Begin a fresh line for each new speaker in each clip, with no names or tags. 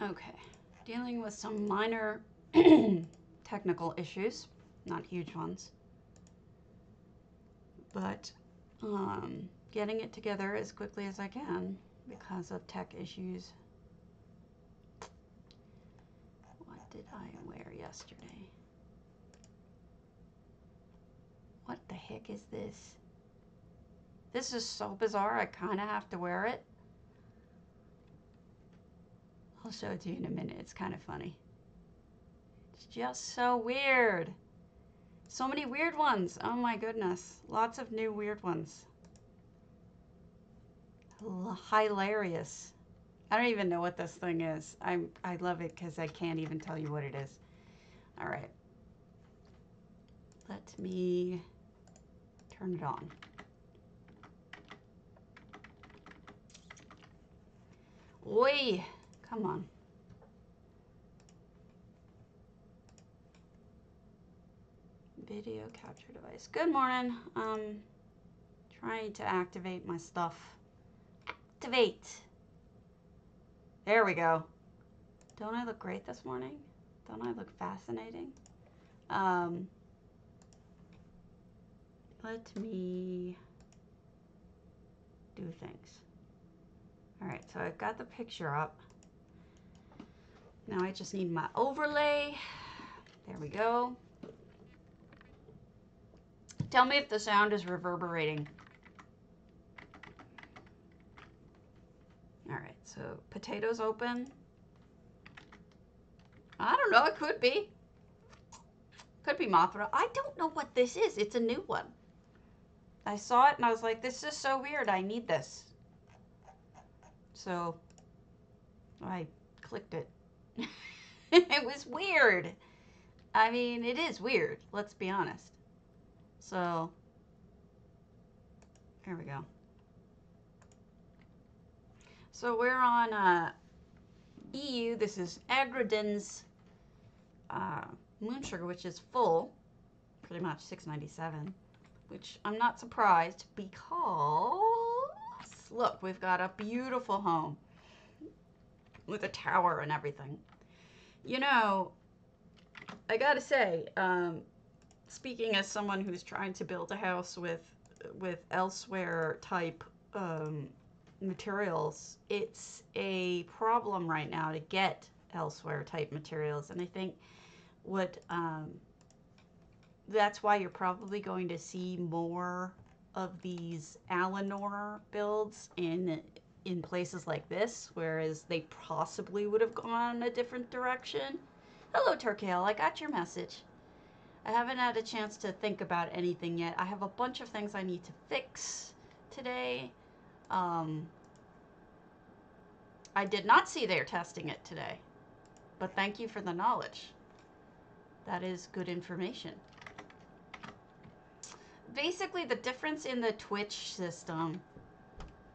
Okay, dealing with some minor technical issues, not huge ones, but getting it together as quickly as I can because of tech issues. What did I wear yesterday? What the heck is this? This is so bizarre, I kind of have to wear it. I'll show it to you in a minute. It's kind of funny. It's just so weird. So many weird ones. Oh my goodness. Lots of new weird ones. Hilarious. I don't even know what this thing is. I love it because I can't even tell you what it is. All right. Let me turn it on. Oi, come on. Video capture device. Good morning. Trying to activate my stuff. Activate. There we go. Don't I look great this morning? Don't I look fascinating? Let me do things. All right, so I've got the picture up. Now I just need my overlay. There we go. Tell me if the sound is reverberating. All right, so potatoes open. I don't know, it could be. Could be Mothra. I don't know what this is. It's a new one. I saw it and I was like, this is so weird. I need this. So I clicked it. It was weird. I mean, it is weird. Let's be honest. So, here we go. So we're on EU. This is Agrodin's moonsugar, which is full, pretty much $6.97, which I'm not surprised because look, we've got a beautiful home with a tower and everything. You know, I gotta say, speaking as someone who's trying to build a house with elsewhere type materials, it's a problem right now to get elsewhere type materials, and I think what that's why you're probably going to see more of these Alinor builds in places like this, whereas they possibly would have gone a different direction. Hello, Turkale, I got your message. I haven't had a chance to think about anything yet. I have a bunch of things I need to fix today. I did not see they're testing it today, but thank you for the knowledge. That is good information. Basically, the difference in the Twitch system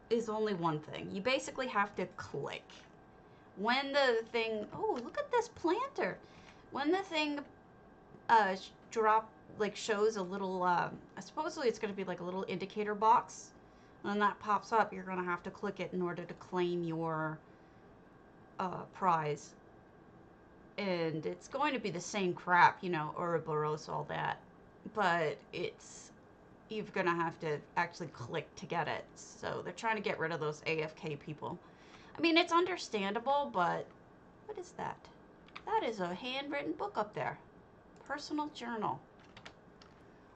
is only one thing. You basically have to click. When the thing, oh, look at this planter. When the thing shows a little, supposedly it's going to be like a little indicator box. When that pops up, you're going to have to click it in order to claim your prize. And it's going to be the same crap, you know, Ouroboros, all that. But you're going to have to actually click to get it. So they're trying to get rid of those AFK people. I mean, it's understandable, but what is that? That is a handwritten book up there. Personal journal.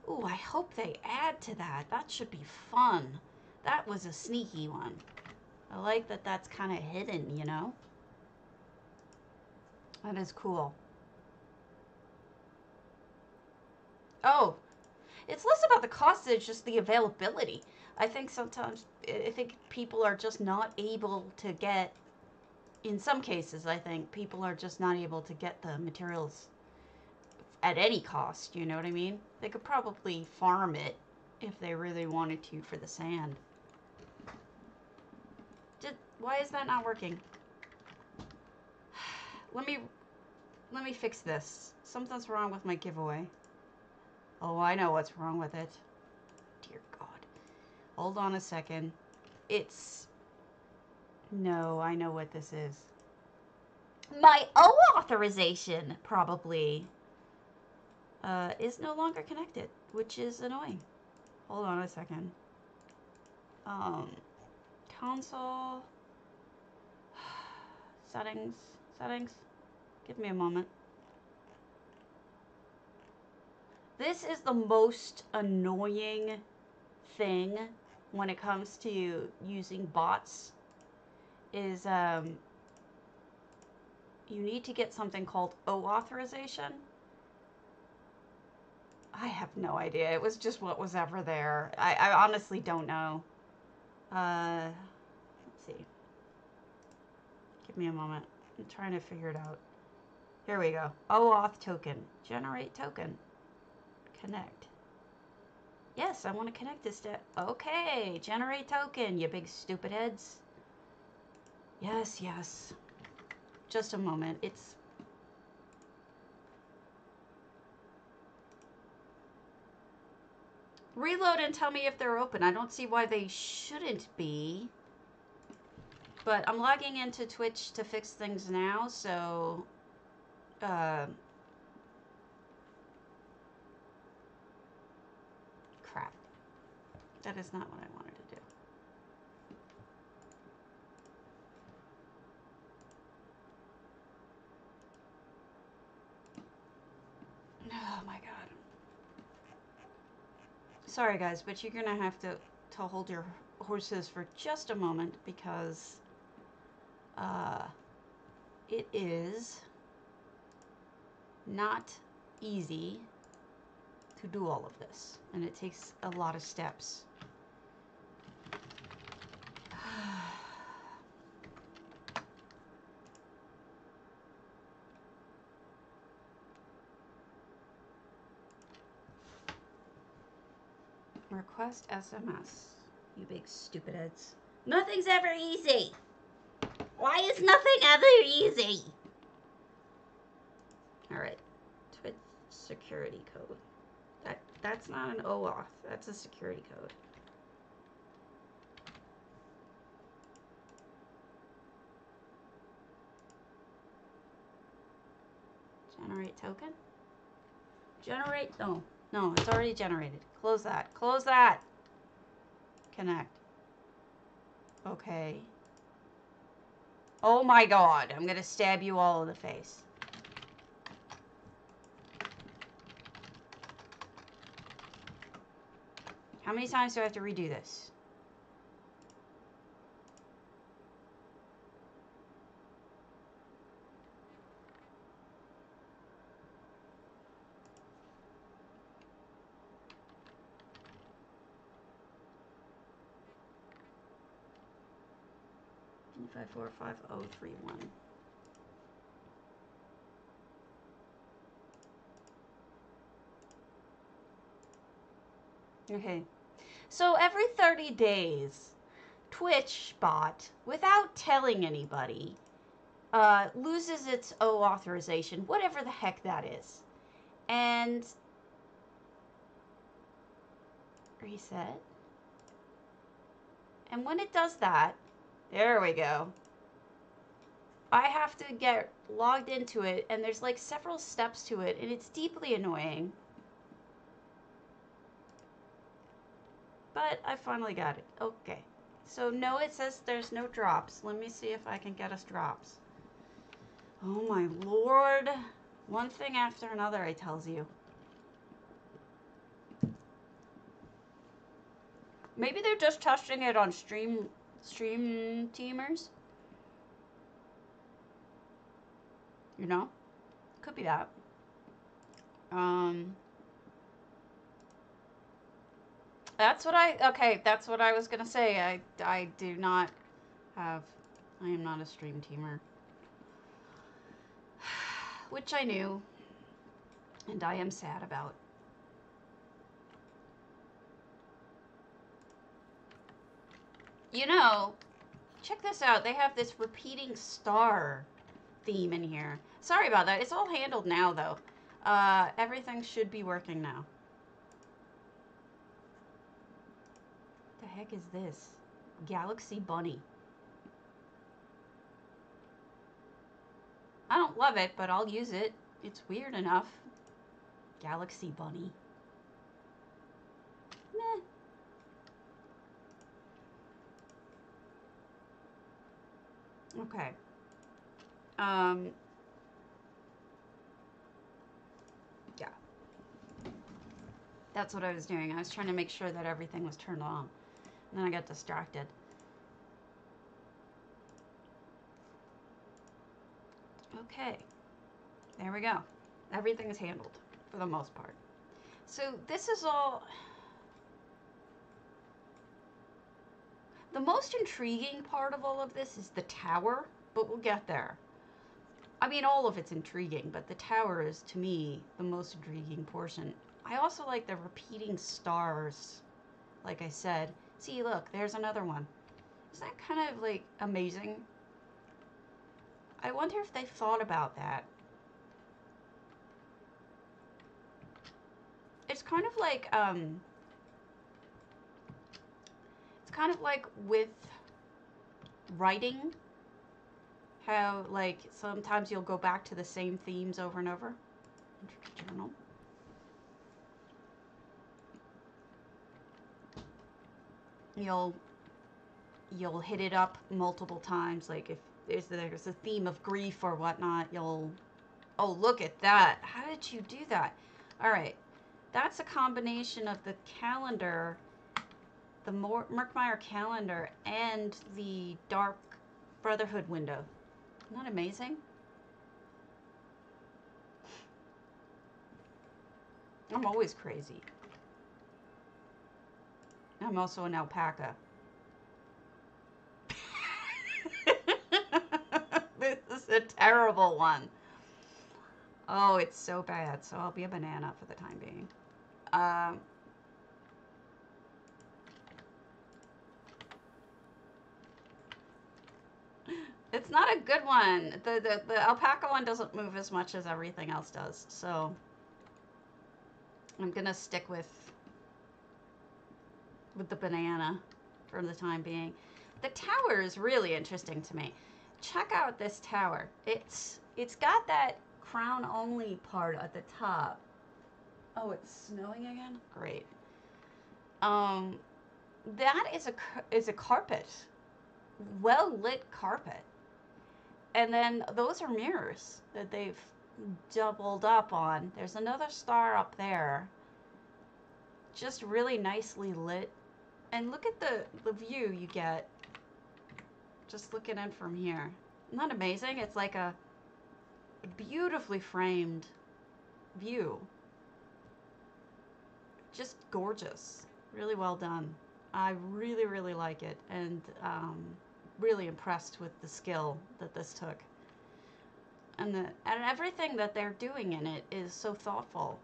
Ooh, I hope they add to that. That should be fun. That was a sneaky one. I like that that's kind of hidden, you know? That is cool. Oh, it's less about the cost, it's just the availability. I think sometimes, people are just not able to get, in some cases, I think people are just not able to get the materials at any cost, you know what I mean? They could probably farm it if they really wanted to for the sand. Why is that not working? Let me fix this. Something's wrong with my giveaway. Oh, I know what's wrong with it. Dear God. Hold on a second. No, I know what this is. My O authorization probably is no longer connected, which is annoying. Hold on a second. Console settings. Give me a moment. This is the most annoying thing when it comes to using bots is you need to get something called O authorization. I have no idea. It was just what was ever there. I honestly don't know. Let's see. Give me a moment. I'm trying to figure it out. Here we go. OAuth token. Generate token. Connect. Yes, I want to connect this to... Okay, generate token, you big stupid heads. Yes, yes. Just a moment. It's... Reload and tell me if they're open. I don't see why they shouldn't be. But I'm logging into Twitch to fix things now, so... Crap. That is not what I wanted to do. Oh my god. Sorry guys, but you're gonna have to hold your horses for just a moment because it is not easy to do all of this, and it takes a lot of steps. Request SMS. You big stupid heads. Nothing's ever easy. Why is nothing ever easy? Alright. Twitch security code. That's not an OAuth. That's a security code. Generate token? Generate? No. No, it's already generated. Close that. Close that! Connect. Okay. Oh my god. I'm gonna stab you all in the face. How many times do I have to redo this? Five four 5031. Okay. So every 30 days, Twitch bot, without telling anybody, loses its O authorization, whatever the heck that is. And reset. And when it does that, there we go. I have to get logged into it, and there's like several steps to it, and it's deeply annoying. But I finally got it. Okay. So no, it says there's no drops. Let me see if I can get us drops. Oh my lord. One thing after another, I tells you. Maybe they're just testing it on stream teamers. You know? Could be that. That's what that's what I was gonna say. I do not have, I am not a stream teamer. Which I knew, and I am sad about. You know, check this out. They have this repeating star theme in here. Sorry about that. It's all handled now, though. Everything should be working now. What the heck is this? Galaxy Bunny. I don't love it, but I'll use it. It's weird enough. Galaxy bunny. Meh. Okay. Yeah. That's what I was doing. I was trying to make sure that everything was turned on. And then I got distracted. Okay. There we go. Everything is handled for the most part. So this is all... The most intriguing part of all of this is the tower, but we'll get there. I mean, all of it's intriguing, but the tower is, to me, the most intriguing portion. I also like the repeating stars, like I said. See, look, there's another one. Isn't that kind of, like, amazing? I wonder if they thought about that. It's kind of like, with writing, how, like, sometimes you'll go back to the same themes over and over. Intricate journal. You'll hit it up multiple times, like if there's a theme of grief or whatnot, you'll... Oh, look at that. How did you do that? All right. That's a combination of the calendar, the Merkmeyer calendar, and the Dark Brotherhood window. Isn't that amazing? I'm always crazy. I'm also an alpaca. This is a terrible one. Oh, it's so bad. So I'll be a banana for the time being. It's not a good one. The alpaca one doesn't move as much as everything else does. So I'm gonna stick with the banana for the time being. The tower is really interesting to me. Check out this tower. It's got that crown only part at the top. Oh, it's snowing again? Great. That is a carpet. Well lit carpet. And then those are mirrors that they've doubled up on. There's another star up there. Just really nicely lit. And look at the view you get just looking in from here. Isn't that amazing? It's like a beautifully framed view. Just gorgeous. Really well done. I really, really like it. And really impressed with the skill that this took. And everything that they're doing in it is so thoughtful.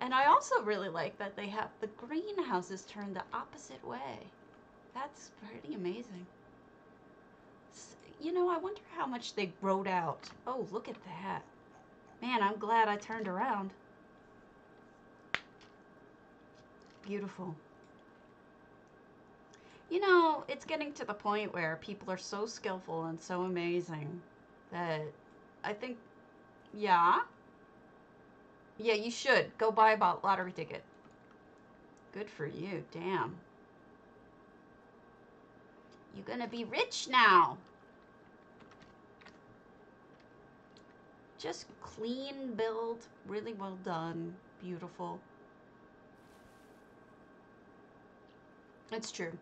And I also really like that they have the greenhouses turned the opposite way. That's pretty amazing. You know, I wonder how much they wrote out. Oh, look at that. Man, I'm glad I turned around. Beautiful. You know, it's getting to the point where people are so skillful and so amazing that I think, yeah. Yeah, you should. Go buy a lottery ticket. Good for you. Damn. You're gonna be rich now. Just clean build. Really well done. Beautiful. It's true.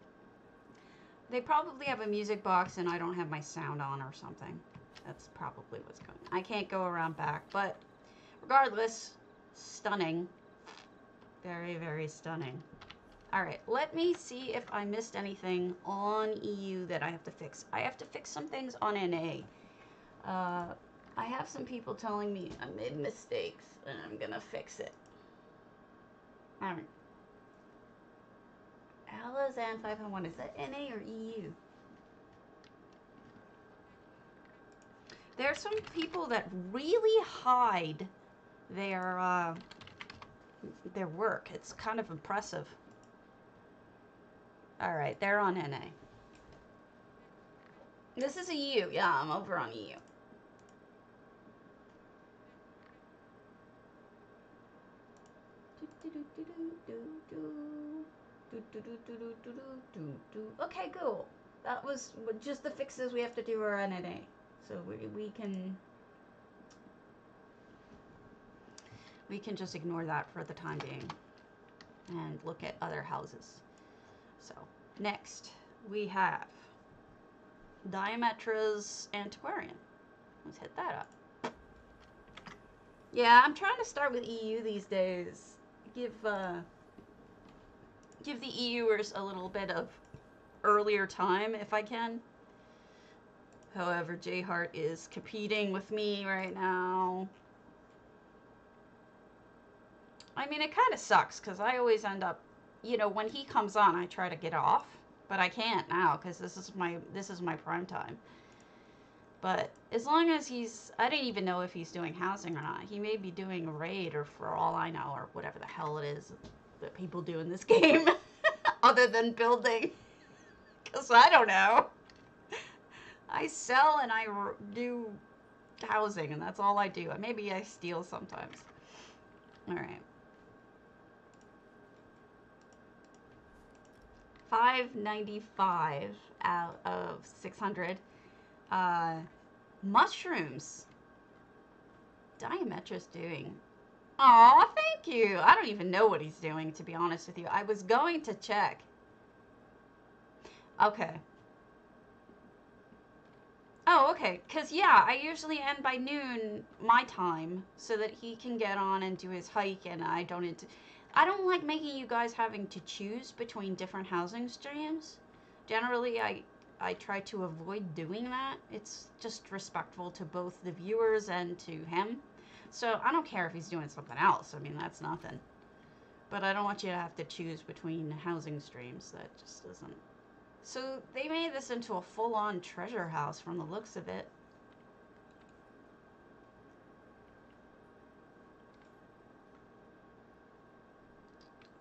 They probably have a music box and I don't have my sound on or something. That's probably what's going on. I can't go around back, but regardless, stunning. Very, very stunning. All right, let me see if I missed anything on EU that I have to fix. I have to fix some things on NA. I have some people telling me I made mistakes and I'm gonna fix it. All right. Alazan 501, is that NA or EU? There's some people that really hide their work. It's kind of impressive. All right, they're on NA. This is EU. Yeah, I'm over on EU. Okay, cool. That was just the fixes we have to do our NNA. So we can just ignore that for the time being and look at other houses. So next we have Diametra's Antiquarian. Let's hit that up. Yeah, I'm trying to start with EU these days. Give the EUers a little bit of earlier time if I can. However, J-Heart is competing with me right now. I mean, it kind of sucks because I always end up, you know, when he comes on, I try to get off, but I can't now because this is my prime time. But as long as I don't even know if he's doing housing or not. He may be doing a raid, or for all I know, or whatever the hell it is that people do in this game, other than building. Because I don't know. I sell and I do housing, and that's all I do. Maybe I steal sometimes. All right. 595 out of 600. Mushrooms. Diametra's doing. Aw, thank you. I don't even know what he's doing, to be honest with you. I was going to check. Okay. Oh, okay. Because, yeah, I usually end by noon my time so that he can get on and do his hike, and I don't like making you guys having to choose between different housing streams. Generally, I try to avoid doing that. It's just respectful to both the viewers and to him. So I don't care if he's doing something else. I mean, that's nothing. But I don't want you to have to choose between housing streams. That just doesn't. So they made this into a full-on treasure house from the looks of it.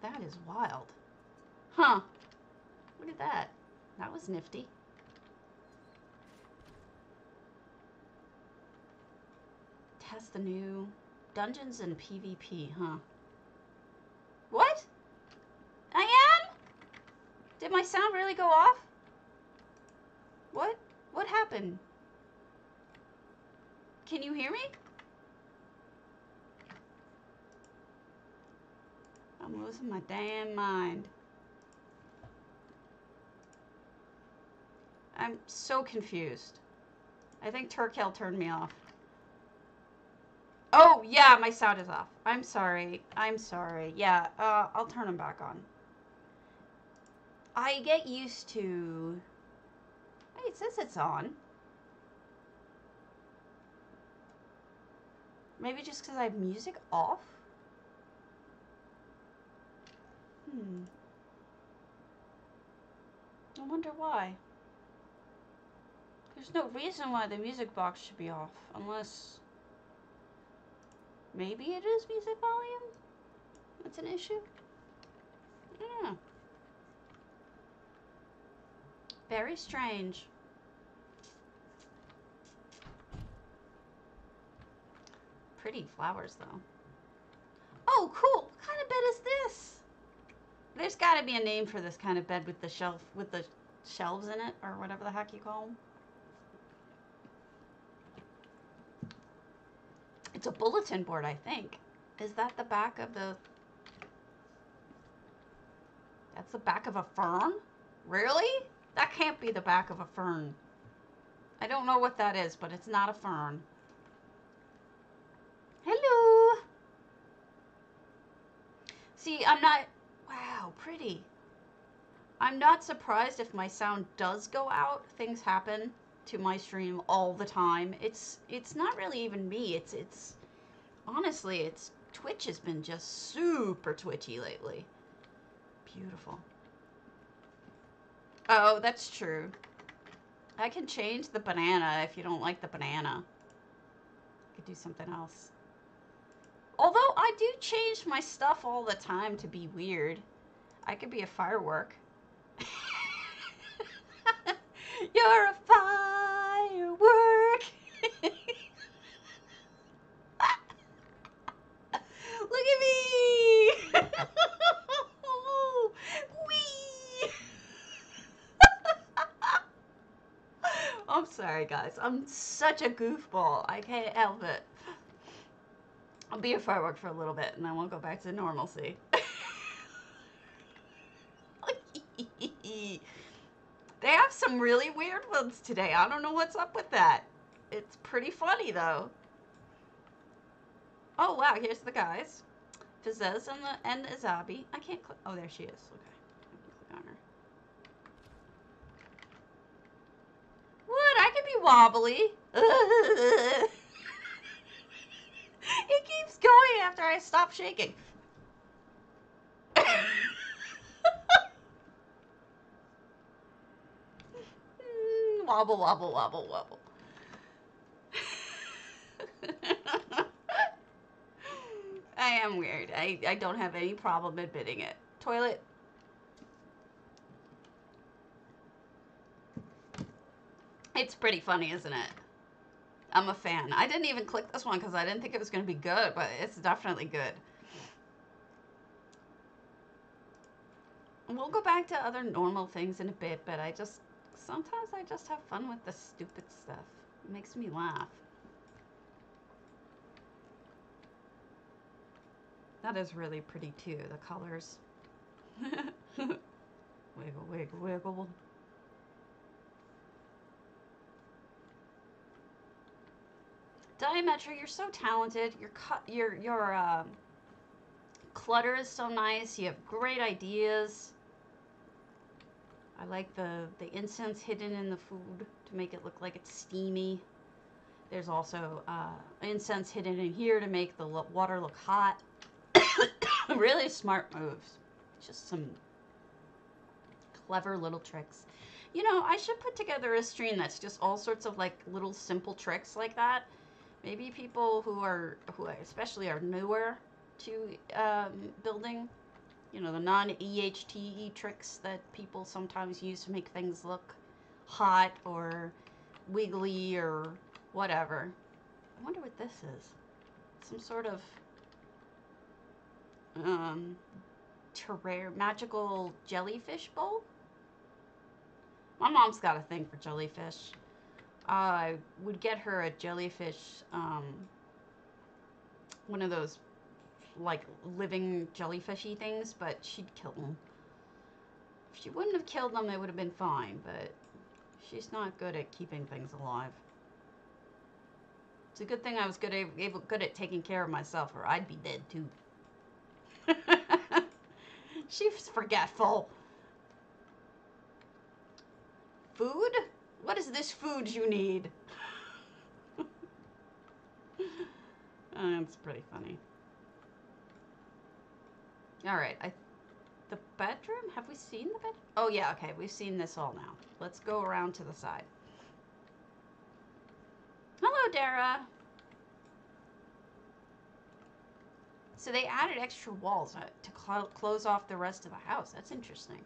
That is wild. Huh. Look at that. That was nifty. Test the new dungeons and PvP, huh? What? I am? Did my sound really go off? What? What happened? Can you hear me? I'm losing my damn mind. I'm so confused. I think Turkel turned me off. Oh, yeah, my sound is off. I'm sorry. I'm sorry. Yeah, I'll turn them back on. I get used to... Hey, it says it's on. Maybe just because I have music off? I wonder why. There's no reason why the music box should be off, unless... Maybe it is music volume? That's an issue? I don't know. Very strange. Pretty flowers, though. Oh, cool! What kind of bed is this? There's got to be a name for this kind of bed with the shelves in it, or whatever the heck you call them. It's a bulletin board, I think. Is that the back of the... That's the back of a fern? Really? That can't be the back of a fern. I don't know what that is, but it's not a fern. Hello! See, I'm not... Wow, pretty. I'm not surprised if my sound does go out. Things happen to my stream all the time. It's not really even me. It's honestly, it's Twitch has been just super twitchy lately. Beautiful. Oh, that's true. I can change the banana if you don't like the banana. I could do something else. Although I do change my stuff all the time to be weird. I could be a firework. You're a firework. Look at me. sorry, guys. I'm such a goofball. I can't help it. I'll be a firework for a little bit, and then we'll go back to normalcy. They have some really weird ones today. I don't know what's up with that. It's pretty funny, though. Oh, wow. Here's the guys. Fizez and Azabi. I can't click. Oh, there she is. Okay. Click on her. What? I can be wobbly. It keeps going after I stop shaking. Wobble, wobble, wobble, wobble. I am weird. I don't have any problem admitting it. Toilet. It's pretty funny, isn't it? I'm a fan. I didn't even click this one because I didn't think it was going to be good, but it's definitely good. We'll go back to other normal things in a bit, but sometimes I just have fun with the stupid stuff. It makes me laugh. That is really pretty too, the colors. Wiggle, wiggle, wiggle. Diametra, you're so talented. Your clutter is so nice. You have great ideas. I like the incense hidden in the food to make it look like it's steamy. There's also incense hidden in here to make the water look hot. Really smart moves. Just some clever little tricks. You know, I should put together a stream that's just all sorts of like little simple tricks like that. Maybe people who especially are newer to building, you know, the non-EHTE tricks that people sometimes use to make things look hot or wiggly or whatever. I wonder what this is. Some sort of magical jellyfish bowl? My mom's got a thing for jellyfish. I would get her a jellyfish, one of those like living jellyfishy things, but she'd kill them. If she wouldn't have killed them, it would have been fine, but she's not good at keeping things alive. It's a good thing I was good at taking care of myself, or I'd be dead too. She's forgetful. Food? What is this food you need? It's pretty funny. All right, the bedroom? Have we seen the bedroom? Oh yeah, okay, we've seen this all now. Let's go around to the side. Hello, Dara. So they added extra walls to close off the rest of the house. That's interesting.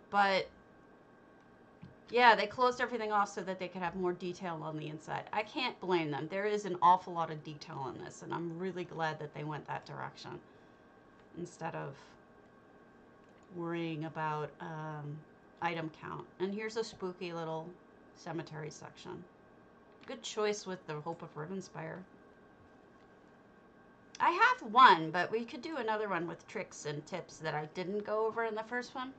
But yeah, they closed everything off so that they could have more detail on the inside. I can't blame them. There is an awful lot of detail in this, and I'm really glad that they went that direction instead of worrying about item count. And here's a spooky little cemetery section. Good choice with the Hope of Ribbonspire. I have one, but we could do another one with tricks and tips that I didn't go over in the first one.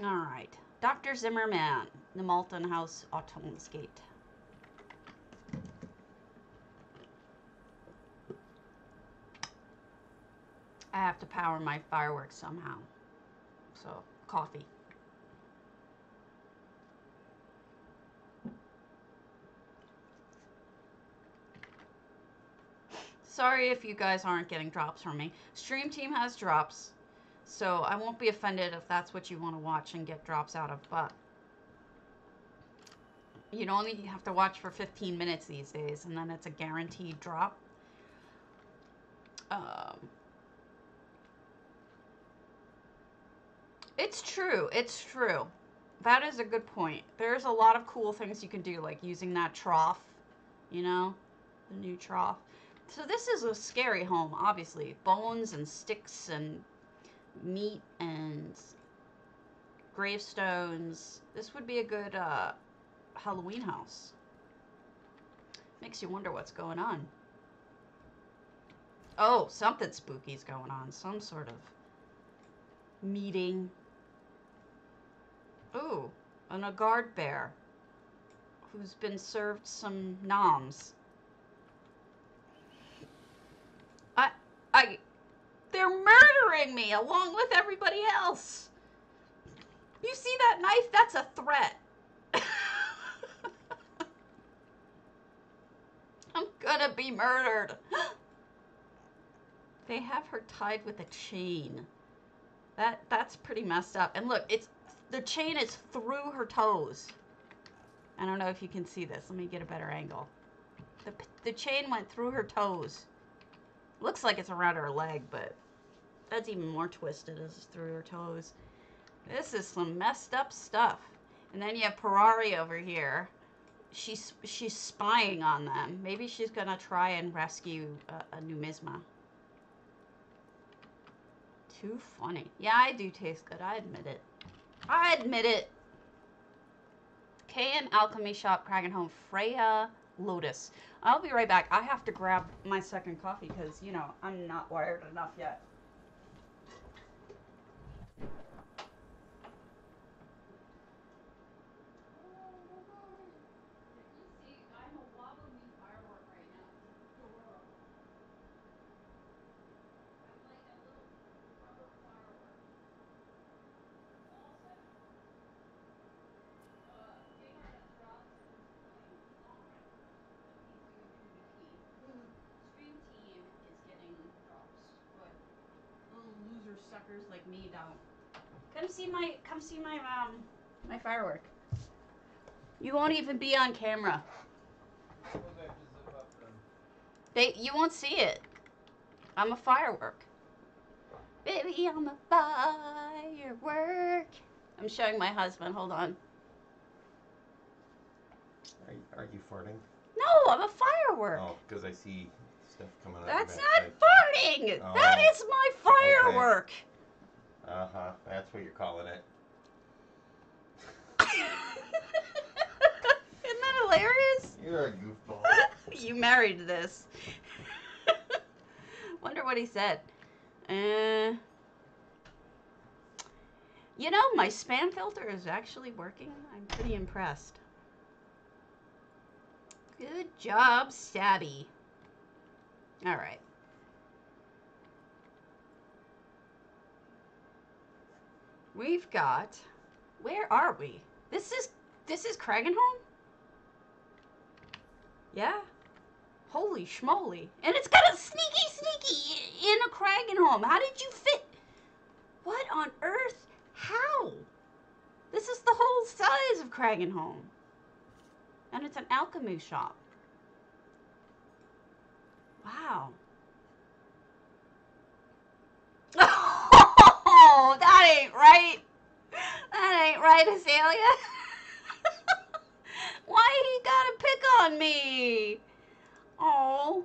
All right. Dr. Zimmerman, the Malton House Autumn's Gate. I have to power my fireworks somehow. So, coffee. Sorry if you guys aren't getting drops from me. Stream Team has drops, so I won't be offended if that's what you want to watch and get drops out of, but you'd only have to watch for 15 minutes these days, and then it's a guaranteed drop. It's true. It's true. That is a good point. There's a lot of cool things you can do, like using that trough, you know, the new trough. So this is a scary home, obviously. Bones and sticks and meat and gravestones. This would be a good Halloween house. Makes you wonder what's going on. Oh, something spooky's going on. Some sort of meeting. Ooh, a guard bear who's been served some noms. They're murdering me along with everybody else. You see that knife? That's a threat. I'm gonna be murdered. They have her tied with a chain. That's pretty messed up. And look, the chain is through her toes. I don't know if you can see this. Let me get a better angle. The chain went through her toes. Looks like it's around her leg, but that's even more twisted as it's through her toes. This is some messed up stuff. And then you have Ferrari over here. She's spying on them. Maybe she's gonna try and rescue a numisma. Too funny. Yeah, I do taste good. I admit it. I admit it. K&, Alchemy Shop, Kragenhome, Freya, Lotus. I'll be right back. I have to grab my second coffee because, you know, I'm not wired enough yet. Suckers like me don't. Come see my firework. You won't even be on camera. You won't see it. I'm a firework. Baby, I'm a firework. I'm showing my husband. Hold on.
Are you farting?
No, I'm a firework.
Oh, because I see stuff coming out.
That's not farting. Oh. That is my firework.
Okay. Uh-huh. That's what you're calling it.
Isn't that hilarious?
You're a goofball.
You married this. Wonder what he said. You know, my spam filter is actually working. I'm pretty impressed. Good job, Stabby. All right. We've got. Where are we? This is Kragenhome? Yeah. Holy schmoly. And it's got a sneaky in a Kragenhome. How did you fit? What on earth? How? This is the whole size of Kragenhome. And it's an Alchemy Shop. Wow. Oh, that ain't right. That ain't right, Azalea. Why he gotta pick on me? Oh,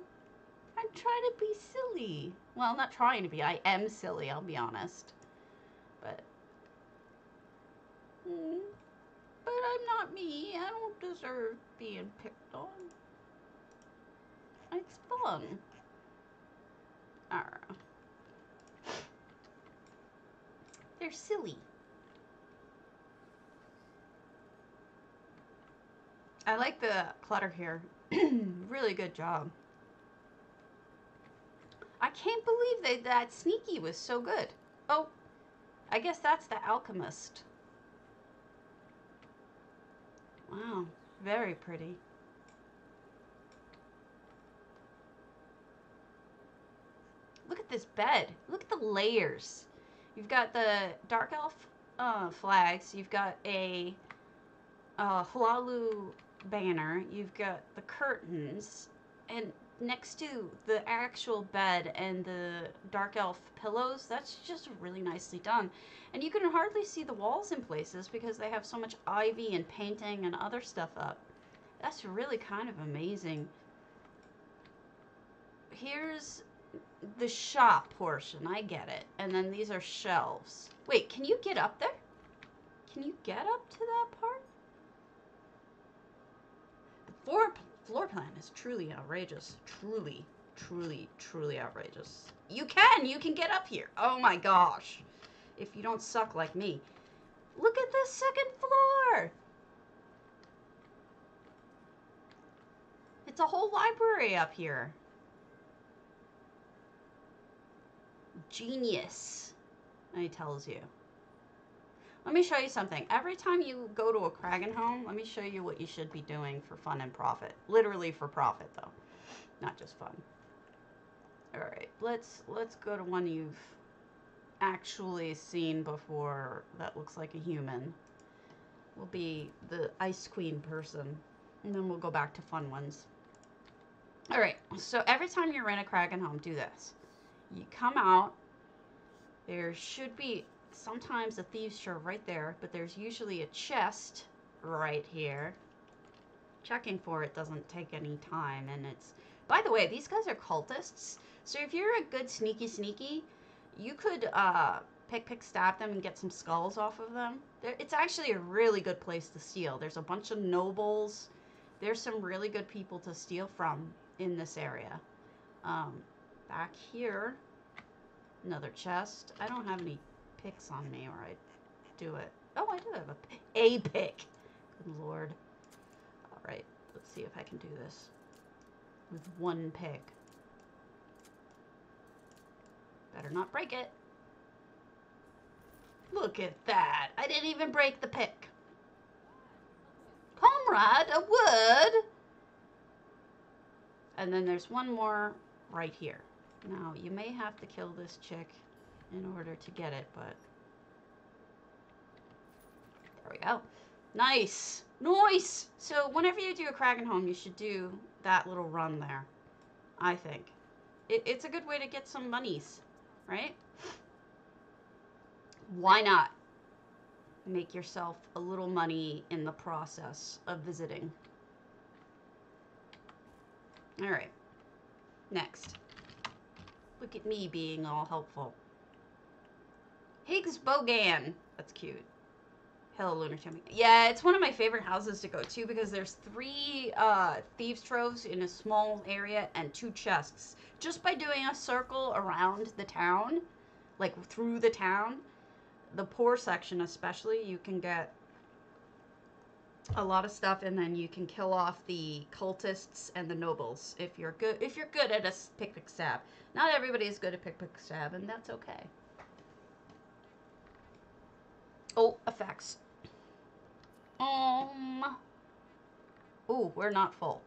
I'm trying to be silly. Well, not trying to be. I am silly, I'll be honest. But I'm not me. I don't deserve being picked on. It's fun. Alright. They're silly. I like the clutter here. Really good job. I can't believe that sneaky was so good. Oh, I guess that's the alchemist. Wow, very pretty. Look at this bed. Look at the layers. You've got the dark elf flags. You've got a Hlalu banner. You've got the curtains, and next to the actual bed and the dark elf pillows, that's just really nicely done. And you can hardly see the walls in places because they have so much ivy and painting and other stuff up. That's really kind of amazing. Here's the shop portion. I get it. And then these are shelves. Wait, can you get up there? Can you get up to that part? The floor plan is truly outrageous. Truly, truly, truly outrageous. You can get up here. Oh my gosh. If you don't suck like me. Look at this second floor. It's a whole library up here. Genius, he tells you. Let me show you something. Every time you go to a kragenhome, let me show you what you should be doing for fun and profit. Literally for profit, though. Not just fun. Alright, let's go to one you've actually seen before that looks like a human. We'll be the Ice Queen person. And then we'll go back to fun ones. Alright, so every time you're in a kragenhome, do this. You come out. There should be sometimes a thieves' chair right there, but there's usually a chest right here. Checking for it doesn't take any time, and it's... By the way, these guys are cultists, so if you're a good sneaky, you could pick, stab them and get some skulls off of them. It's actually a really good place to steal. There's a bunch of nobles. There's some really good people to steal from in this area. Back here, another chest. I don't have any picks on me, or I'd do it. Oh, I do have a pick. Good lord. All right, let's see if I can do this with one pick. Better not break it. Look at that. I didn't even break the pick. Comrade, a wood. And then there's one more right here. Now, you may have to kill this chick in order to get it, but... There we go. Nice! Nice! So, whenever you do a kragenhome, you should do that little run there. I think. It's a good way to get some monies, right? Why not make yourself a little money in the process of visiting? Alright. Next. Look at me being all helpful. Higgs Bogan. That's cute. Hello, Lunar Champion. Yeah, it's one of my favorite houses to go to because there's 3 thieves' troves in a small area and 2 chests. Just by doing a circle around the town, like through the town, the poor section especially, you can get a lot of stuff, and then you can kill off the cultists and the nobles if you're good. If you're good at a pick stab. Not everybody is good at pick stab, and that's okay. Oh, effects. Ooh, we're not full.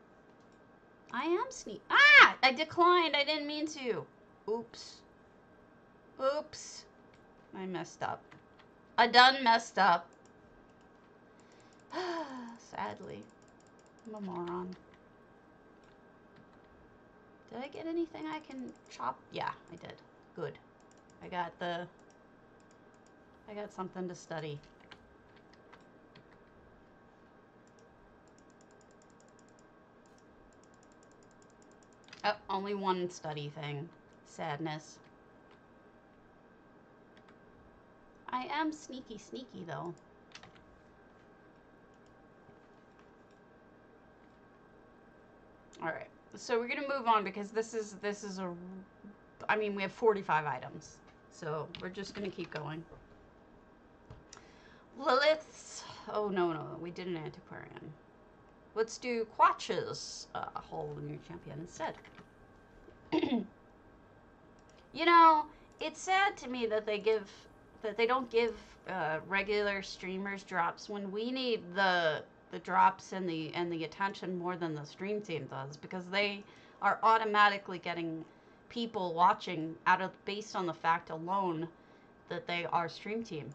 I am sneak. Ah! I declined. I didn't mean to. Oops. Oops. I messed up. I done messed up. Sadly. I'm a moron. Did I get anything I can chop? Yeah, I did. Good. I got something to study. Oh, only one study thing. Sadness. I am sneaky, though. Alright, so we're gonna move on because this is a... I mean, we have 45 items. So, we're just gonna keep going. Lilith's... Oh, no, we did an antiquarian. Let's do Quatch's whole new champion instead. You know, it's sad to me that they don't give regular streamers drops when we need the drops and the attention more than the stream team does, because they are automatically getting people watching based on the fact alone that they are stream team.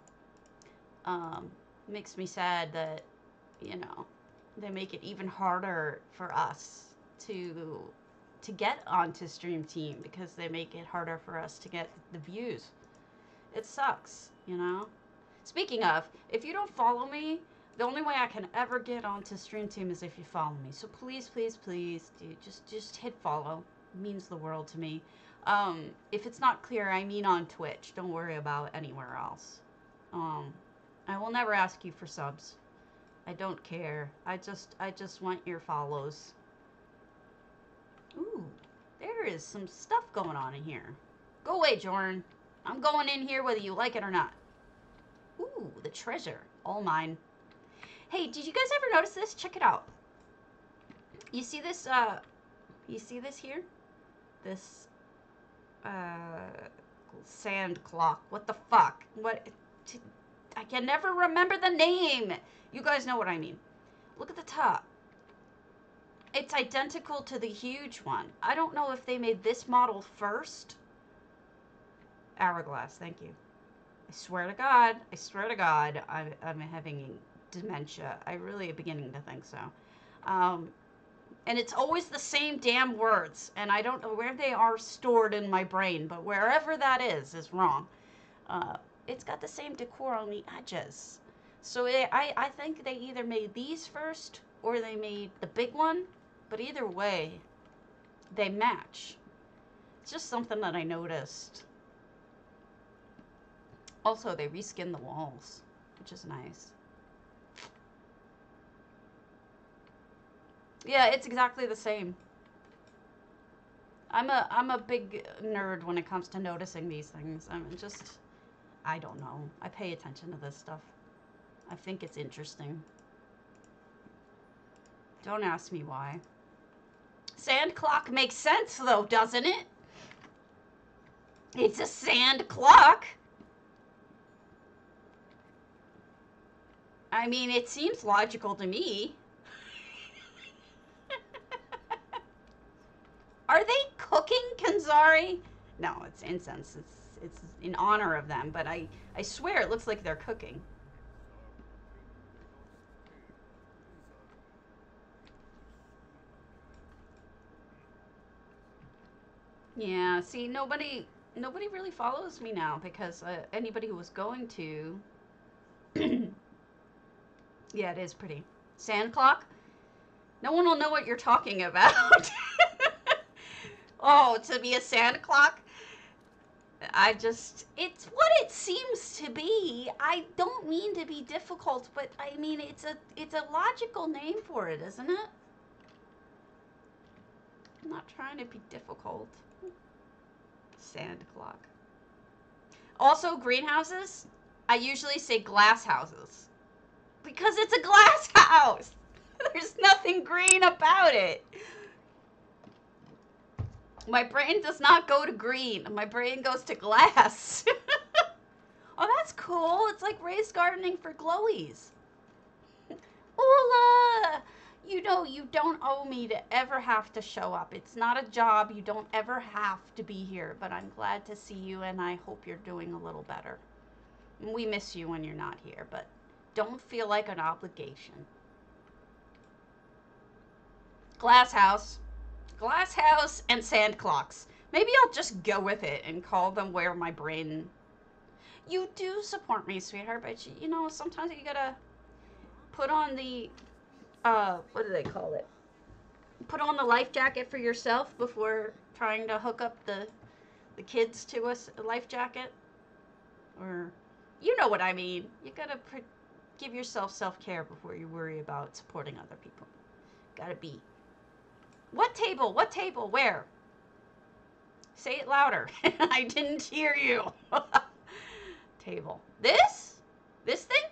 Makes me sad that, you know, they make it even harder for us to get onto stream team because they make it harder for us to get the views. It sucks, you know. Speaking of, if you don't follow me, the only way I can ever get onto stream team is if you follow me. So please, dude, just hit follow. It means the world to me. If it's not clear, I mean on Twitch. Don't worry about anywhere else. I will never ask you for subs. I don't care. I just want your follows. Ooh, there is some stuff going on in here. Go away, Jordan. I'm going in here whether you like it or not. Ooh, the treasure. All mine. Hey, did you guys ever notice this? Check it out. You see this, here? This, sand clock. What the fuck? What? I can never remember the name. You guys know what I mean. Look at the top. It's identical to the huge one. I don't know if they made this model first. Hourglass, thank you. I swear to God, I'm having dementia. I really am beginning to think so. And it's always the same damn words, and I don't know where they are stored in my brain, but wherever that is wrong. It's got the same decor on the edges. So I think they either made these first, or they made the big one, but either way, they match. It's just something that I noticed. Also, they reskinned the walls, which is nice. Yeah, it's exactly the same. I'm a big nerd when it comes to noticing these things. I don't know. I pay attention to this stuff. I think it's interesting. Don't ask me why. Sand clock makes sense though, doesn't it? It's a sand clock. I mean, it seems logical to me. Are they cooking, Kanzari? No, it's incense. It's in honor of them, but I swear it looks like they're cooking. Yeah, see, nobody really follows me now because anybody who was going to... Yeah, it is pretty. Sand clock? No one will know what you're talking about. Oh, to be a sand clock? It's what it seems to be. I don't mean to be difficult, but I mean, it's a logical name for it, isn't it? I'm not trying to be difficult. Sand clock. Also, greenhouses, I usually say glass houses. Because it's a glass house. There's nothing green about it. My brain does not go to green. My brain goes to glass. Oh, that's cool. It's like raised gardening for glowies. Ola! You know, you don't owe me to ever have to show up. It's not a job. You don't ever have to be here. But I'm glad to see you, and I hope you're doing a little better. We miss you when you're not here, but don't feel like an obligation. Glass house and sand clocks. Maybe I'll just go with it and call them where my brain... You do support me, sweetheart, but you know, sometimes you gotta put on the, what do they call it? Put on the life jacket for yourself before trying to hook up the kids to a life jacket. Or, you know what I mean. You gotta give yourself self-care before you worry about supporting other people. Gotta be. What table? What table? Where? Say it louder. I didn't hear you. Table. This? This thing?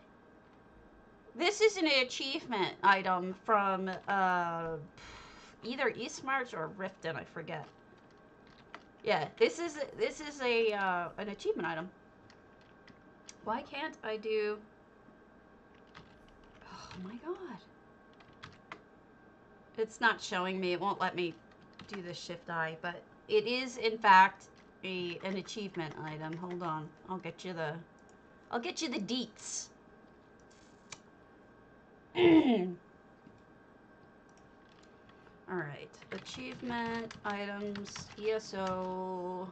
This is an achievement item from either Eastmarch or Riften, I forget. Yeah, this is a an achievement item. Why can't I do... Oh my god. It's not showing me. It won't let me do the shift I, but it is in fact an achievement item. Hold on. I'll get you the deets. Alright. Achievement items, ESO,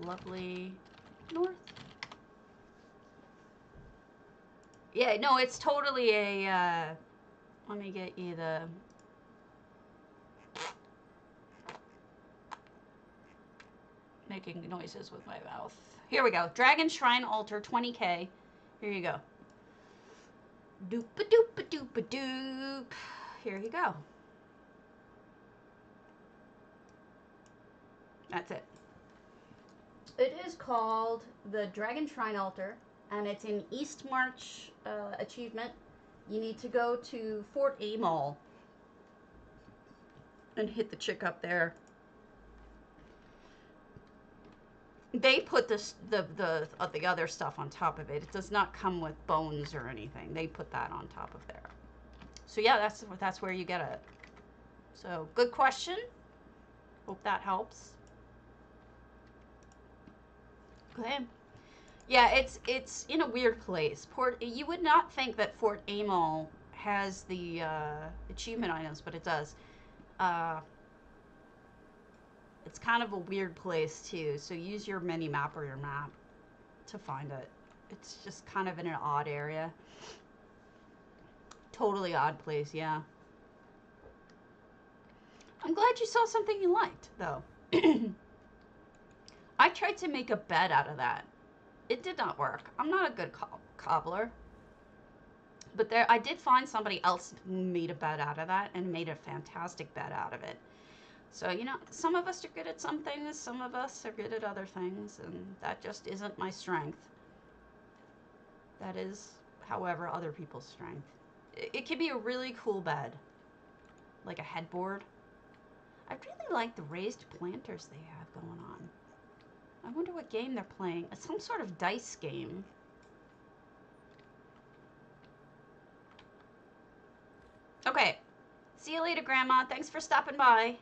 lovely north. Yeah, no, it's totally a let me get you the... Making noises with my mouth. Here we go. Dragon Shrine Altar 20K. Here you go. Doop-a-doop-a-doop-a-doop. Here you go. That's it. It is called the Dragon Shrine Altar, and it's in East March achievement. You need to go to Fort Amol and hit the chick up there. They put the other stuff on top of it. It does not come with bones or anything. They put that on top of there. So yeah, that's where you get it. So good question. Hope that helps. Okay. Yeah, it's in a weird place. You would not think that Fort Amol has the achievement items, but it does. It's kind of a weird place too, so use your mini map or your map to find it. It's just kind of in an odd area. Totally odd place, yeah. I'm glad you saw something you liked, though. I tried to make a bed out of that. It did not work. I'm not a good cobbler. But I did find somebody else who made a bed out of that and made a fantastic bed out of it. So, you know, some of us are good at some things, some of us are good at other things, and that just isn't my strength. That is, however, other people's strength. It could be a really cool bed, like a headboard. I really like the raised planters they have going on. I wonder what game they're playing. It's some sort of dice game. Okay. See you later, Grandma. Thanks for stopping by.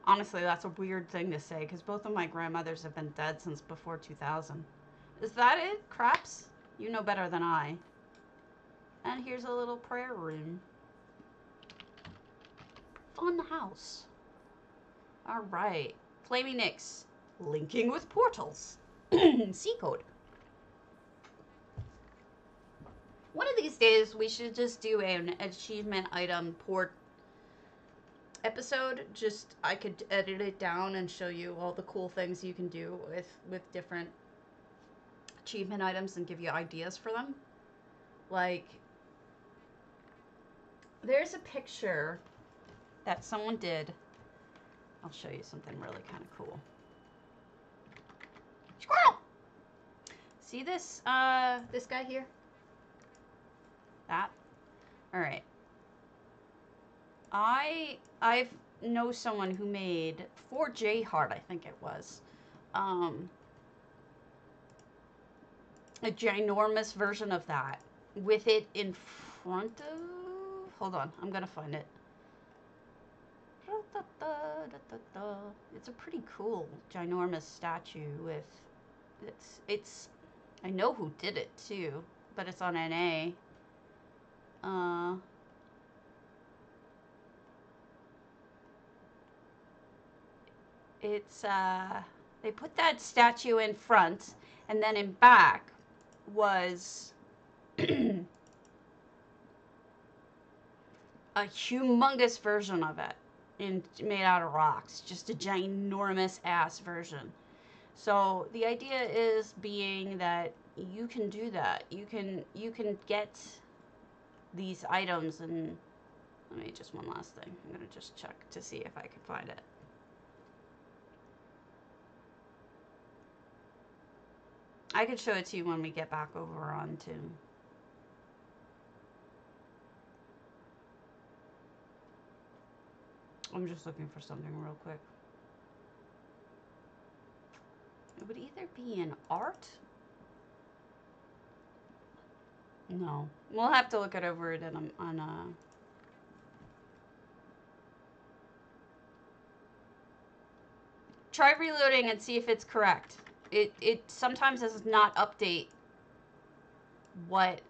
Honestly, that's a weird thing to say, because both of my grandmothers have been dead since before 2000. Is that it, Craps? You know better than I. And here's a little prayer room. Fun house. Alright. Flaming Nyx. Linking with portals. C code. One of these days, we should just do an achievement item port episode. Just, I could edit it down and show you all the cool things you can do with different achievement items and give you ideas for them. Like, there's a picture that someone did. I'll show you something really kind of cool. Squirrel! See this, this guy here? That? Alright. I know someone who made, for J-Heart, I think it was, a ginormous version of that, with it in front of, hold on, I'm gonna find it. It's a pretty cool, ginormous statue with, it's, I know who did it too, but it's on NA. It's, they put that statue in front, and then in back was a humongous version of it, made out of rocks, just a ginormous ass version. So the idea is being that you can do that. You can get these items, and let me just one last thing. I'm gonna just check to see if I can find it. I could show it to you when we get back over on to. I'm just looking for something real quick. It would either be in art. No, we'll have to look it over it on Try reloading and see if it's correct. It sometimes does not update what,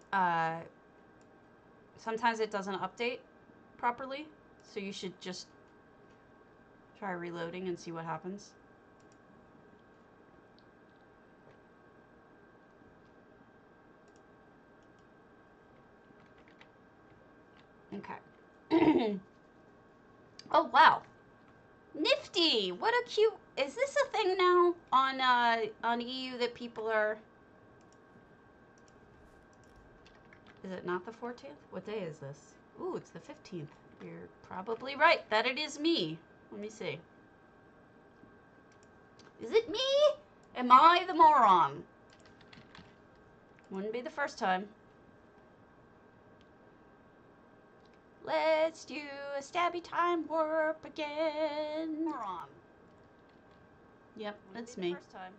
sometimes it doesn't update properly, so you should just try reloading and see what happens. Okay. Oh, wow. Nifty! What a cute... Is this a thing now on EU that people are Is it not the 14th? What day is this? Ooh, it's the 15th. You're probably right that it is me. Let me see. Is it me? Am I the moron? Wouldn't be the first time. Let's do a stabby time warp again. Moron. Yep, that's me. First time.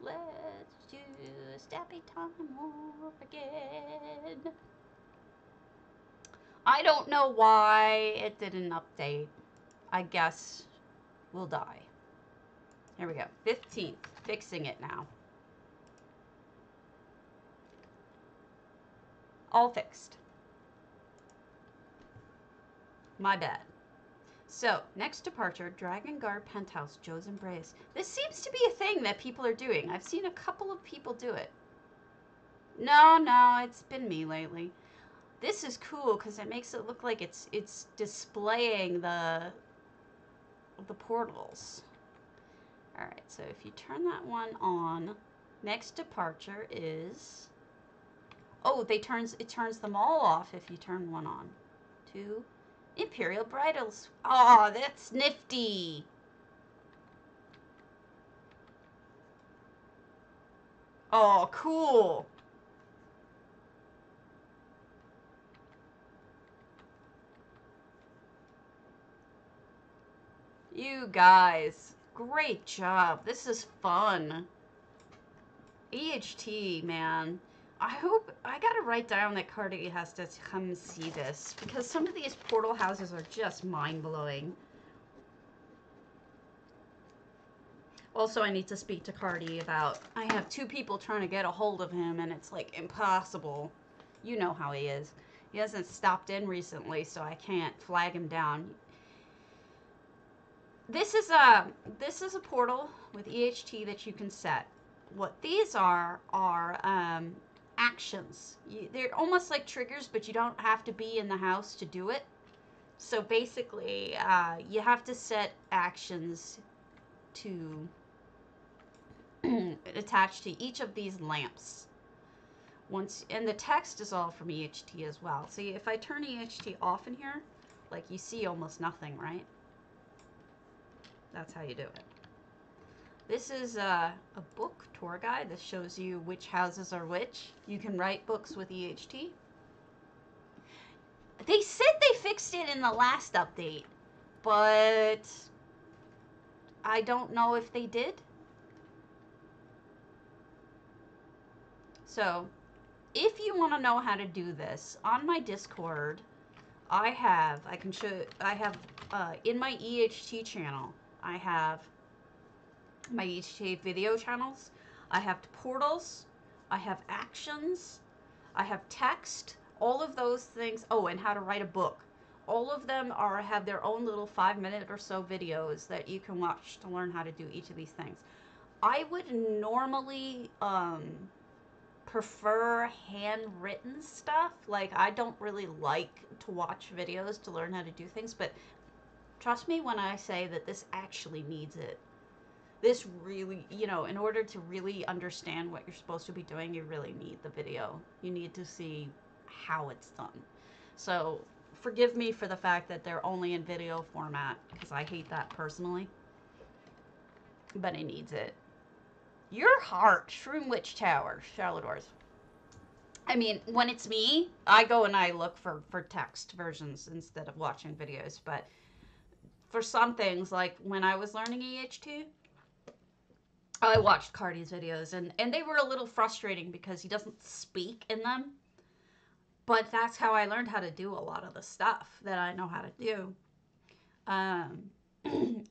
Let's do a stabby time warp again. I don't know why it didn't update. I guess we'll die. Here we go. 15th. Fixing it now. All fixed. My bad. So, next departure, Dragon Guard Penthouse, Joe's Embrace. This seems to be a thing that people are doing. I've seen a couple of people do it. No, it's been me lately. This is cool because it makes it look like it's displaying the portals. Alright, so if you turn that one on, next departure is... Oh, it turns them all off if you turn one on. 2... Imperial Bridals. Aw, oh, that's nifty. Oh, cool. You guys, great job. This is fun. EHT, man. I gotta write down that Cardi has to come see this, because some of these portal houses are just mind-blowing. Also, I need to speak to Cardi about, I have 2 people trying to get a hold of him, and it's like impossible. You know how he is. He hasn't stopped in recently, so I can't flag him down. This is a portal with EHT that you can set. What these are actions. They're almost like triggers, but you don't have to be in the house to do it. So basically, you have to set actions to attach to each of these lamps. And the text is all from EHT as well. See, if I turn EHT off in here, like you see almost nothing, right? That's how you do it. This is a book tour guide that shows you which houses are which. You can write books with EHT. They said they fixed it in the last update, but I don't know if they did. So, if you want to know how to do this, on my Discord, in my EHT channel, I have my EHT video channels. I have portals. I have actions. I have text. All of those things. Oh, and how to write a book. All of them have their own little 5-minute or so videos that you can watch to learn how to do each of these things. I would normally prefer handwritten stuff. Like, I don't really like to watch videos to learn how to do things, but trust me when I say that this actually needs it. This really, in order to really understand what you're supposed to be doing, you really need the video. You need to see how it's done. So, forgive me for the fact that they're only in video format, because I hate that personally. But it needs it. Your heart, Shroom Witch Tower, shalidors. I mean, when it's me, I go and I look for text versions instead of watching videos. But for some things, like when I was learning EHT, I watched Cardi's videos, and they were a little frustrating because he doesn't speak in them. But that's how I learned how to do a lot of the stuff that I know how to do. And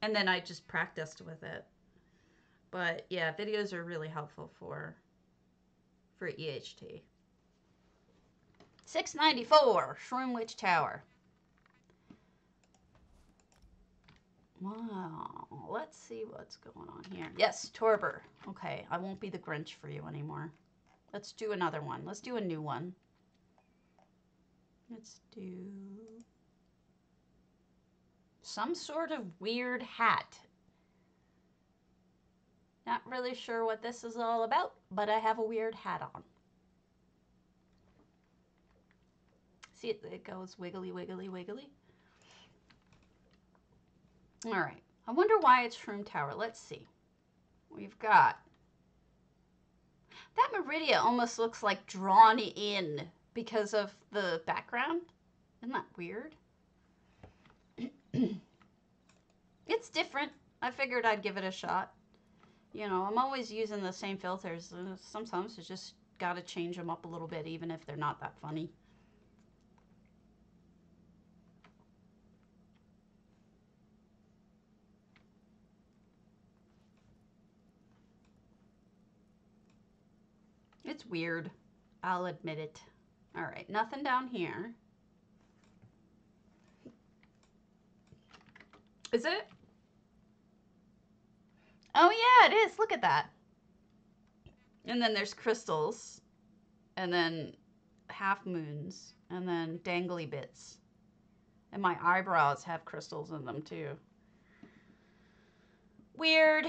then I just practiced with it. But yeah, videos are really helpful for EHT. 694, Shroom Witch Tower. Wow, let's see what's going on here. Yes, Torber. Okay, I won't be the Grinch for you anymore. Let's do another one. Let's do a new one. Let's do some sort of weird hat. Not really sure what this is all about, but I have a weird hat on. See, it goes wiggly, wiggly, wiggly. All right. I wonder why it's Shroom Tower. Let's see. We've got... That Meridia almost looks like drawn in because of the background. Isn't that weird? It's different. I figured I'd give it a shot. You know, I'm always using the same filters. Sometimes you just got to change them up a little bit, even if they're not that funny. It's weird. I'll admit it. All right, nothing down here. Is it? Oh yeah, it is. Look at that. And then there's crystals. And then half moons. And then dangly bits. And my eyebrows have crystals in them too. Weird.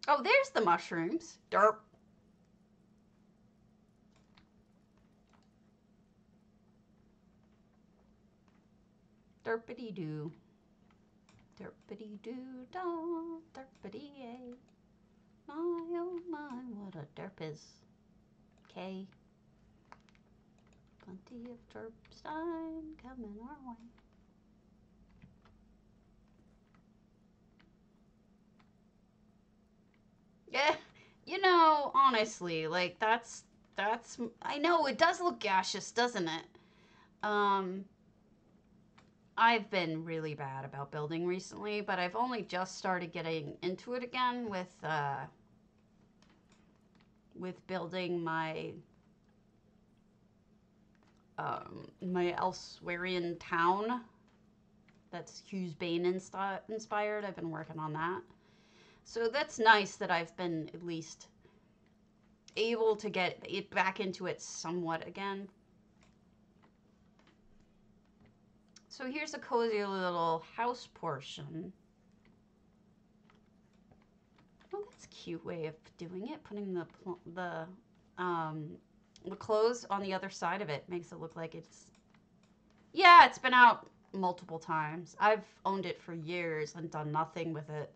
Oh, there's the mushrooms. Derp. Derpity-doo. Derpity-doo-da. Derpity-yay. My, oh my, what a derp is. Okay. Plenty of derpstein coming our way. Yeah, you know, honestly, like that's I know it does look gaseous, doesn't it? I've been really bad about building recently, but I've only just started getting into it again with building my my Elsewherian town that's Hughes Bane inspired. I've been working on that. So that's nice that I've been at least able to get it back into it somewhat again. So here's a cozy little house portion. Oh, that's a cute way of doing it. Putting the clothes on the other side of it makes it look like it's... Yeah, it's been out multiple times. I've owned it for years and done nothing with it.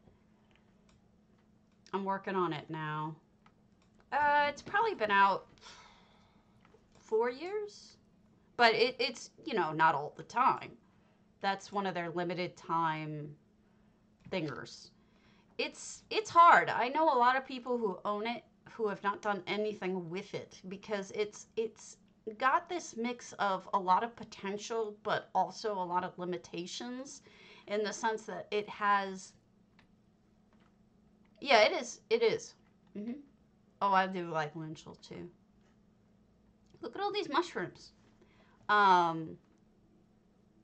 I'm working on it now. It's probably been out 4 years, but it's, you know, not all the time. That's one of their limited time thingers. It's hard. I know a lot of people who own it who have not done anything with it because it's got this mix of a lot of potential, but also a lot of limitations in the sense that it has... Yeah, it is. It is. Mm-hmm. Oh, I do like lentil too. Look at all these mushrooms.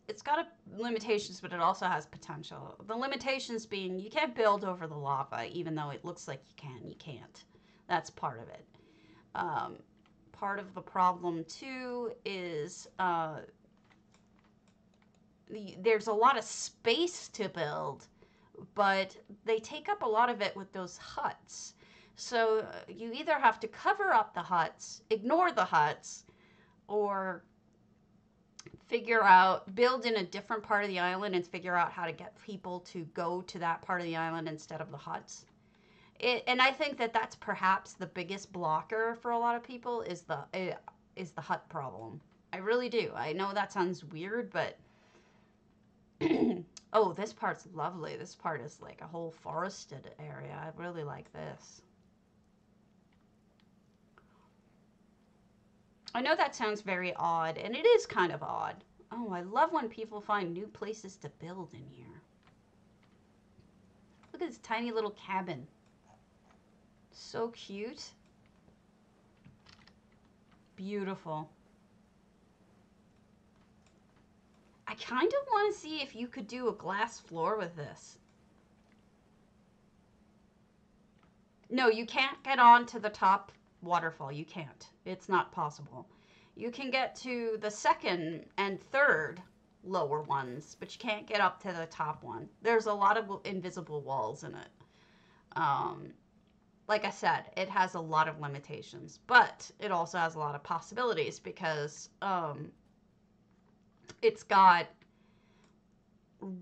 It's got limitations, but it also has potential. The limitations being you can't build over the lava, even though it looks like you can. You can't. That's part of it. Part of the problem too is there's a lot of space to build, but they take up a lot of it with those huts. So you either have to cover up the huts, ignore the huts, or build in a different part of the island and figure out how to get people to go to that part of the island instead of the huts. And I think that that's perhaps the biggest blocker for a lot of people is the hut problem. I really do. I know that sounds weird, but oh, this part's lovely. This part is like a whole forested area. I really like this. I know that sounds very odd, and it is kind of odd. Oh, I love when people find new places to build in here. Look at this tiny little cabin. So cute. Beautiful. I kind of want to see if you could do a glass floor with this. No, you can't get on to the top waterfall. You can't. It's not possible. You can get to the second and third lower ones, but you can't get up to the top one. There's a lot of invisible walls in it. Like I said, it has a lot of limitations, but it also has a lot of possibilities because it's got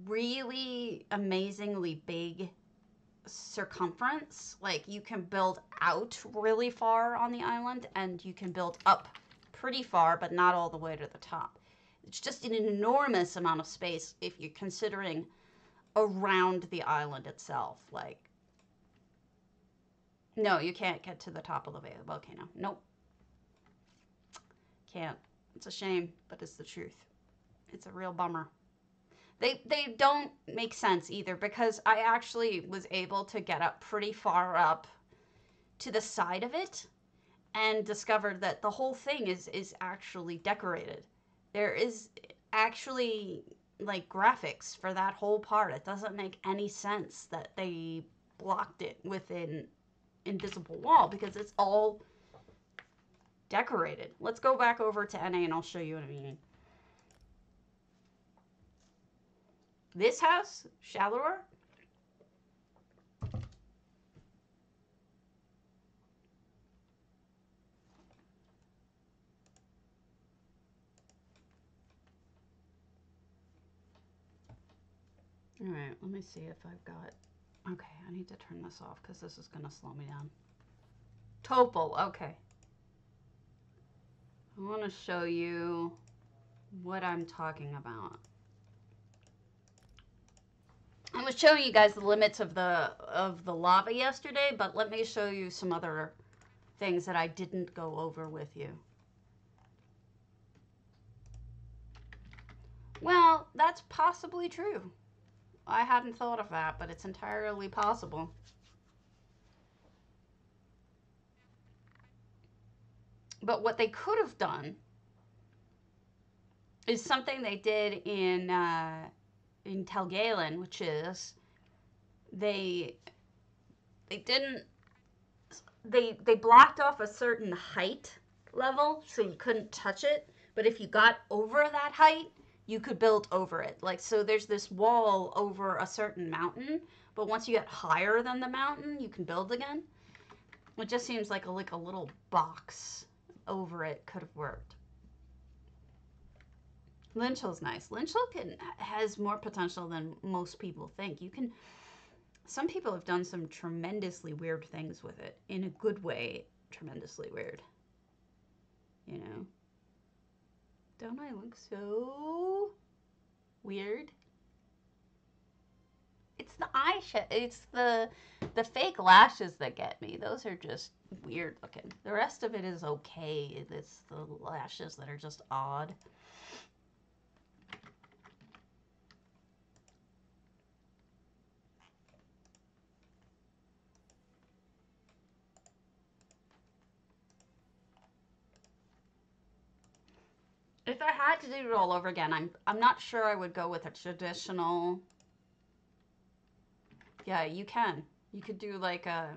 really amazingly big circumference. Like, you can build out really far on the island, and you can build up pretty far, but not all the way to the top. It's just an enormous amount of space if you're considering around the island itself. Like, no, you can't get to the top of the volcano. Nope. Can't. It's a shame, but it's the truth. It's a real bummer. They don't make sense either, because I actually was able to get up pretty far up to the side of it and discovered that the whole thing is actually decorated. There is actually, like, graphics for that whole part. It doesn't make any sense that they blocked it with an invisible wall, because it's all decorated. Let's go back over to NA and I'll show you what I mean. This house, shalidor, all right, let me see if I've got, okay, I need to turn this off because this is going to slow me down. Topol, okay. I want to show you what I'm talking about. I was showing you guys the limits of the lava yesterday, but let me show you some other things that I didn't go over with you. Well, that's possibly true. I hadn't thought of that, but it's entirely possible. But what they could have done is something they did in Telgalen, which is they blocked off a certain height level so you couldn't touch it, but if you got over that height, you could build over it. Like, so there's this wall over a certain mountain, but once you get higher than the mountain, you can build again. It just seems like a little box over it could have worked. Lynch Hill's nice. Lynch Hill has more potential than most people think. Some people have done some tremendously weird things with it. In a good way, tremendously weird. You know? Don't I look so weird? It's the eyeshadow. It's the fake lashes that get me. Those are just weird looking. The rest of it is okay. It's the lashes that are just odd. If I had to do it all over again, I'm not sure I would go with a traditional. Yeah, you can. You could do like a.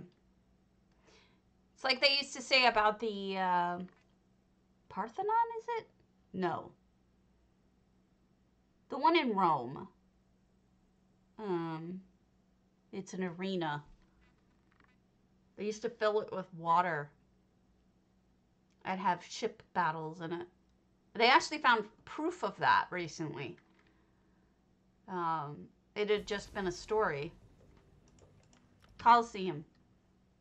It's like they used to say about the Parthenon, is it? No. The one in Rome. It's an arena. They used to fill it with water and have ship battles in it. They actually found proof of that recently. It had just been a story. Colosseum.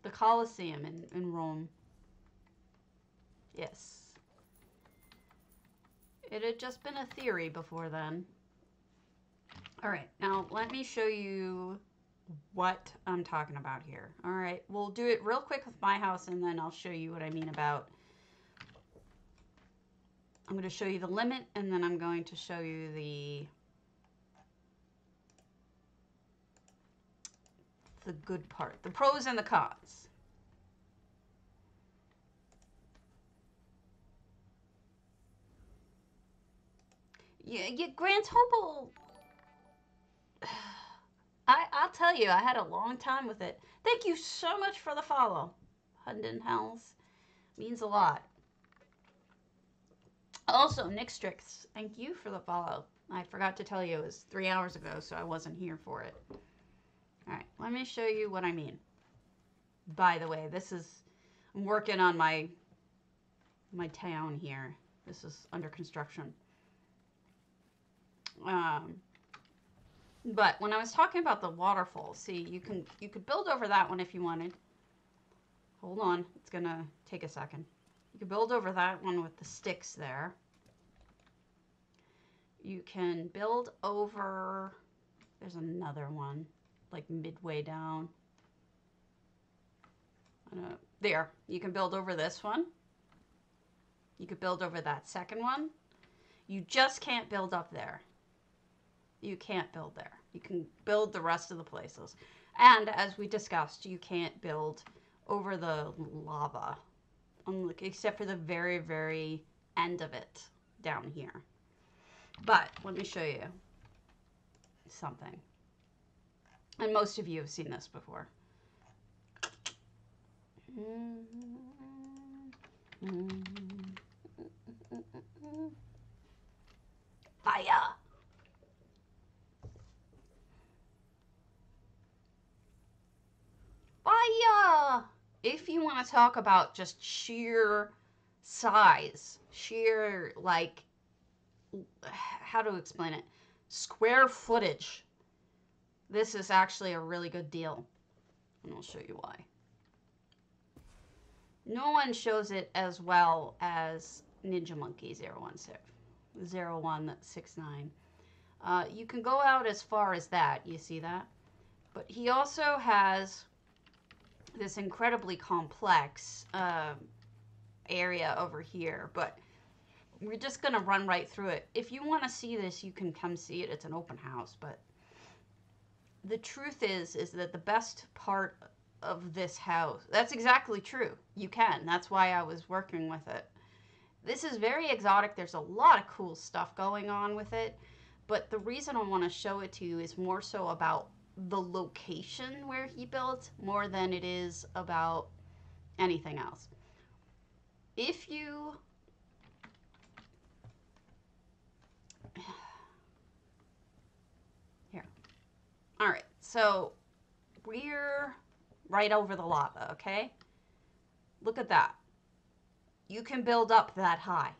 The Colosseum in Rome. Yes. It had just been a theory before then. Alright, now let me show you what I'm talking about here. Alright, we'll do it real quick with my house and then I'll show you what I mean about. I'm going to show you the limit, and then I'm going to show you the good part, the pros and the cons. Yeah, Grand Topol. I'll tell you, I had a long time with it. Thank you so much for the follow. Hunden Hells means a lot. Also, Nick Strix, thank you for the follow. I forgot to tell you it was 3 hours ago, so I wasn't here for it. Alright, let me show you what I mean. By the way, I'm working on my town here. This is under construction. But when I was talking about the waterfall, see, you could build over that one if you wanted. Hold on, it's gonna take a second. You could build over that one with the sticks there. You can build over, there's another one, like midway down. There, you can build over this one. You could build over that second one. You just can't build up there. You can't build there. You can build the rest of the places. And as we discussed, you can't build over the lava, except for the very, very end of it down here. But let me show you something. And most of you have seen this before. Fire! Fire! If you want to talk about just sheer size, sheer, like, how to explain it? Square footage. This is actually a really good deal. And I'll show you why. No one shows it as well as Ninja Monkey 0169. You can go out as far as that. You see that? But he also has this incredibly complex area over here. But we're just going to run right through it. If you want to see this, you can come see it. It's an open house. But the truth is that the best part of this house, that's exactly true. You can. That's why I was working with it. This is very exotic. There's a lot of cool stuff going on with it. But the reason I want to show it to you is more so about the location where he built more than it is about anything else. If you... Here. All right. So we're right over the lava, okay? Look at that. You can build up that high.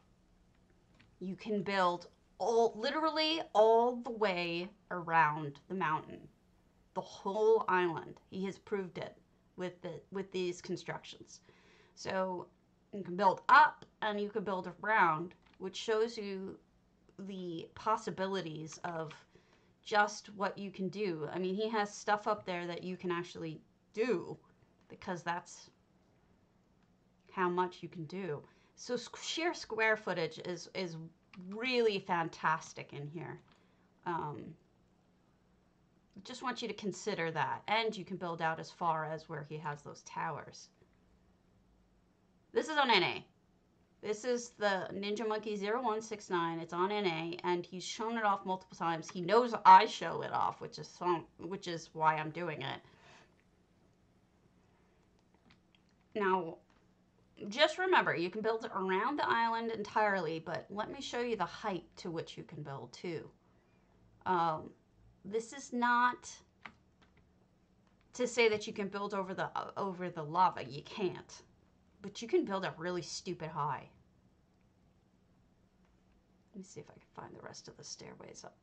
You can build literally all the way around the mountain. The whole island. He has proved it with these constructions. So you can build up and you can build around, which shows you the possibilities of just what you can do. I mean, he has stuff up there that you can actually do because that's how much you can do. So sheer square footage is really fantastic in here. Just want you to consider that. And you can build out as far as where he has those towers. This is on NA. This is the Ninja Monkey 0169. It's on NA, and he's shown it off multiple times. He knows I show it off, which is why I'm doing it. Now, just remember, you can build around the island entirely, but let me show you the height to which you can build too. This is not to say that you can build over the lava. You can't. But you can build up really stupid high. Let me see if I can find the rest of the stairways up.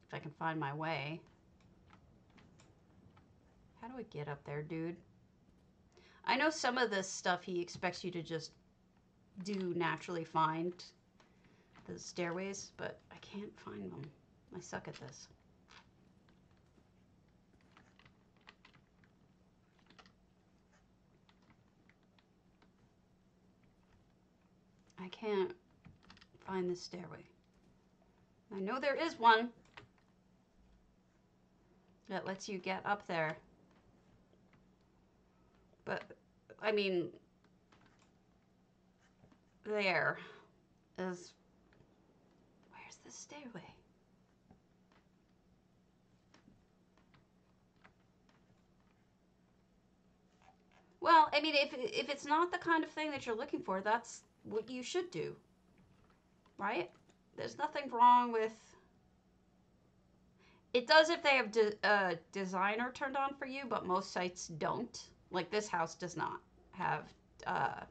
If I can find my way. How do I get up there, dude? I know some of this stuff he expects you to just do naturally find the stairways, but I can't find them. I suck at this. I can't find the stairway. I know there is one that lets you get up there. But, I mean, there is, where's the stairway? Well, I mean, if it's not the kind of thing that you're looking for, that's what you should do, right? There's nothing wrong with it. Does if they have designer turned on for you, but most sites don't. Like this house does not have uh,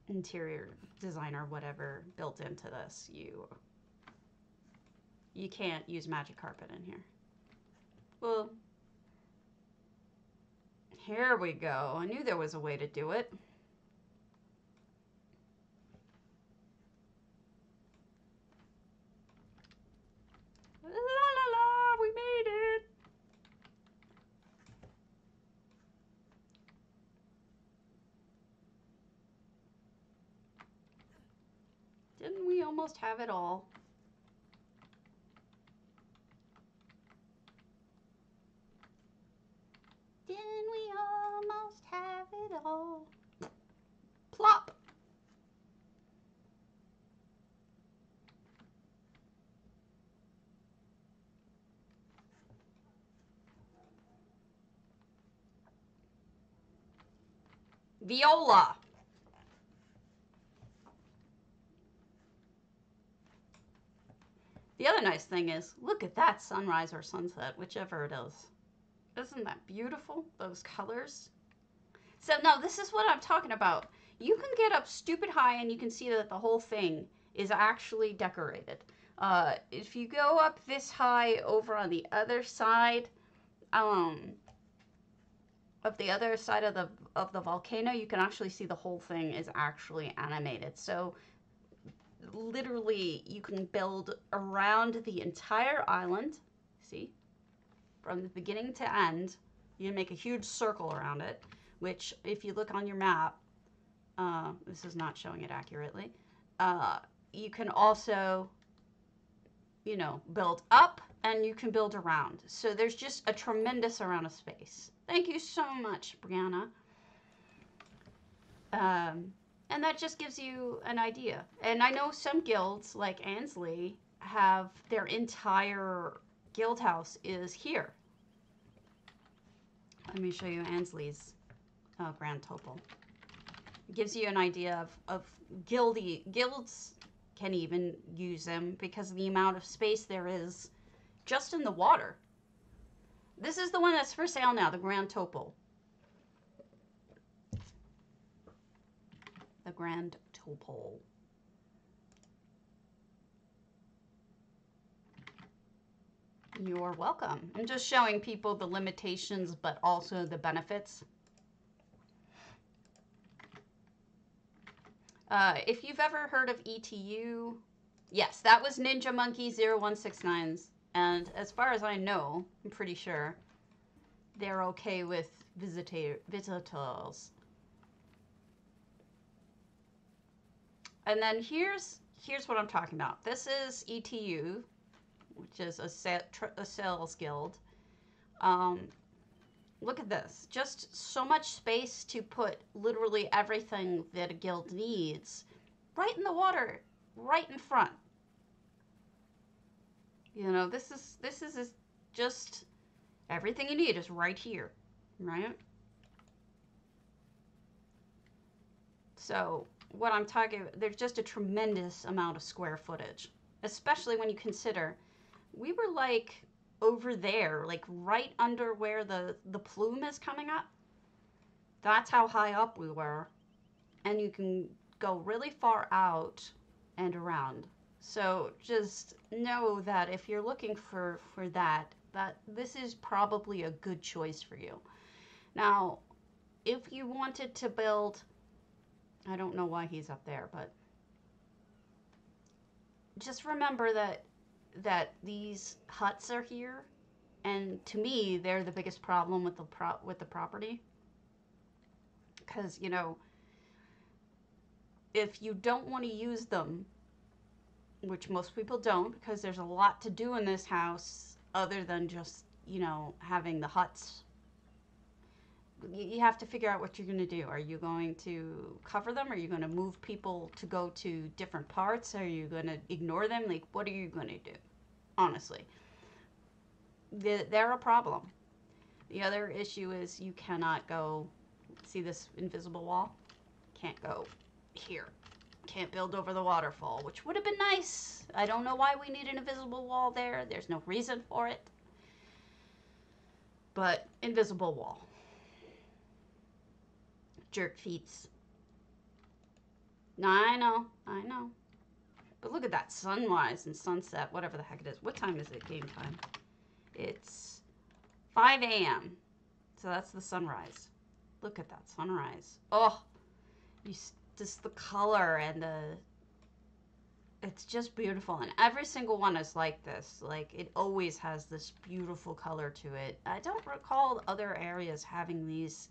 interior designer whatever built into this. You can't use magic carpet in here. Well, here we go. I knew there was a way to do it. La la la, we made it. Didn't we almost have it all? Didn't we almost have it all? Plop. Viola. The other nice thing is, look at that sunrise or sunset, whichever it is. Isn't that beautiful? Those colors. So, no, this is what I'm talking about. You can get up stupid high and you can see that the whole thing is actually decorated. If you go up this high over on the other side, of the volcano, you can actually see the whole thing is actually animated. So literally you can build around the entire island. See, from the beginning to end, you make a huge circle around it, which if you look on your map, this is not showing it accurately, you can also, you know, build up and you can build around. So there's just a tremendous amount of space. Thank you so much, Brianna. And that just gives you an idea. And I know some guilds, like Ansley, have their entire guild house is here. Let me show you Ansley's grand total. It gives you an idea of guilds can even use them because of the amount of space there is just in the water. This is the one that's for sale now, the grand total. The grand total. You're welcome. I'm just showing people the limitations, but also the benefits. If you've ever heard of ETU, yes, that was Ninja Monkey 0169's. And as far as I know, I'm pretty sure they're okay with visitors. And then here's what I'm talking about. This is ETU, which is a sales guild. Look at this. Just so much space to put literally everything that a guild needs right in the water, right in front. You know, this is just everything you need is right here, right? So what I'm talking about, there's just a tremendous amount of square footage, especially when you consider we were like over there, like right under where the plume is coming up. That's how high up we were. And you can go really far out and around. So just know that if you're looking for that this is probably a good choice for you. Now, if you wanted to build, I don't know why he's up there, but just remember that these huts are here, and to me they're the biggest problem with the property, because you know, if you don't want to use them, which most people don't, because there's a lot to do in this house other than just, you know, having the huts. You have to figure out what you're going to do. Are you going to cover them? Are you going to move people to go to different parts? Are you going to ignore them? Like, what are you going to do? Honestly, they're a problem. The other issue is you cannot go, see this invisible wall? Can't go here. Can't build over the waterfall, which would have been nice. I don't know why we need an invisible wall there. There's no reason for it. But invisible wall. Jerk feets. I know. But look at that sunrise and sunset, whatever the heck it is. What time is it, game time? It's 5 a.m. So that's the sunrise. Look at that sunrise. Oh, just the color and it's just beautiful. And every single one is like this. Like, it always has this beautiful color to it. I don't recall other areas having these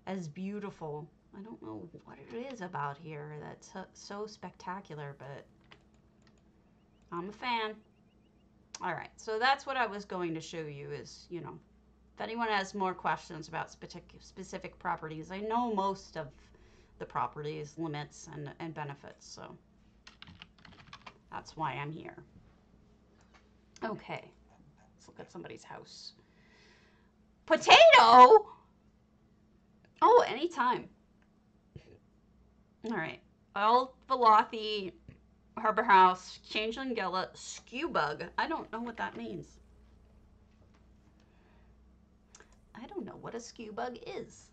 as beautiful. I don't know what it is about here that's so spectacular, but I'm a fan. All right, so that's what I was going to show you is, you know, if anyone has more questions about specific properties, I know most of the properties, limits, and benefits, so that's why I'm here. Okay, let's look at somebody's house. Potato? Oh, anytime. All right, old velothi, harbor house, changelingella, scubug. I don't know what that means. I don't know what a scubug is.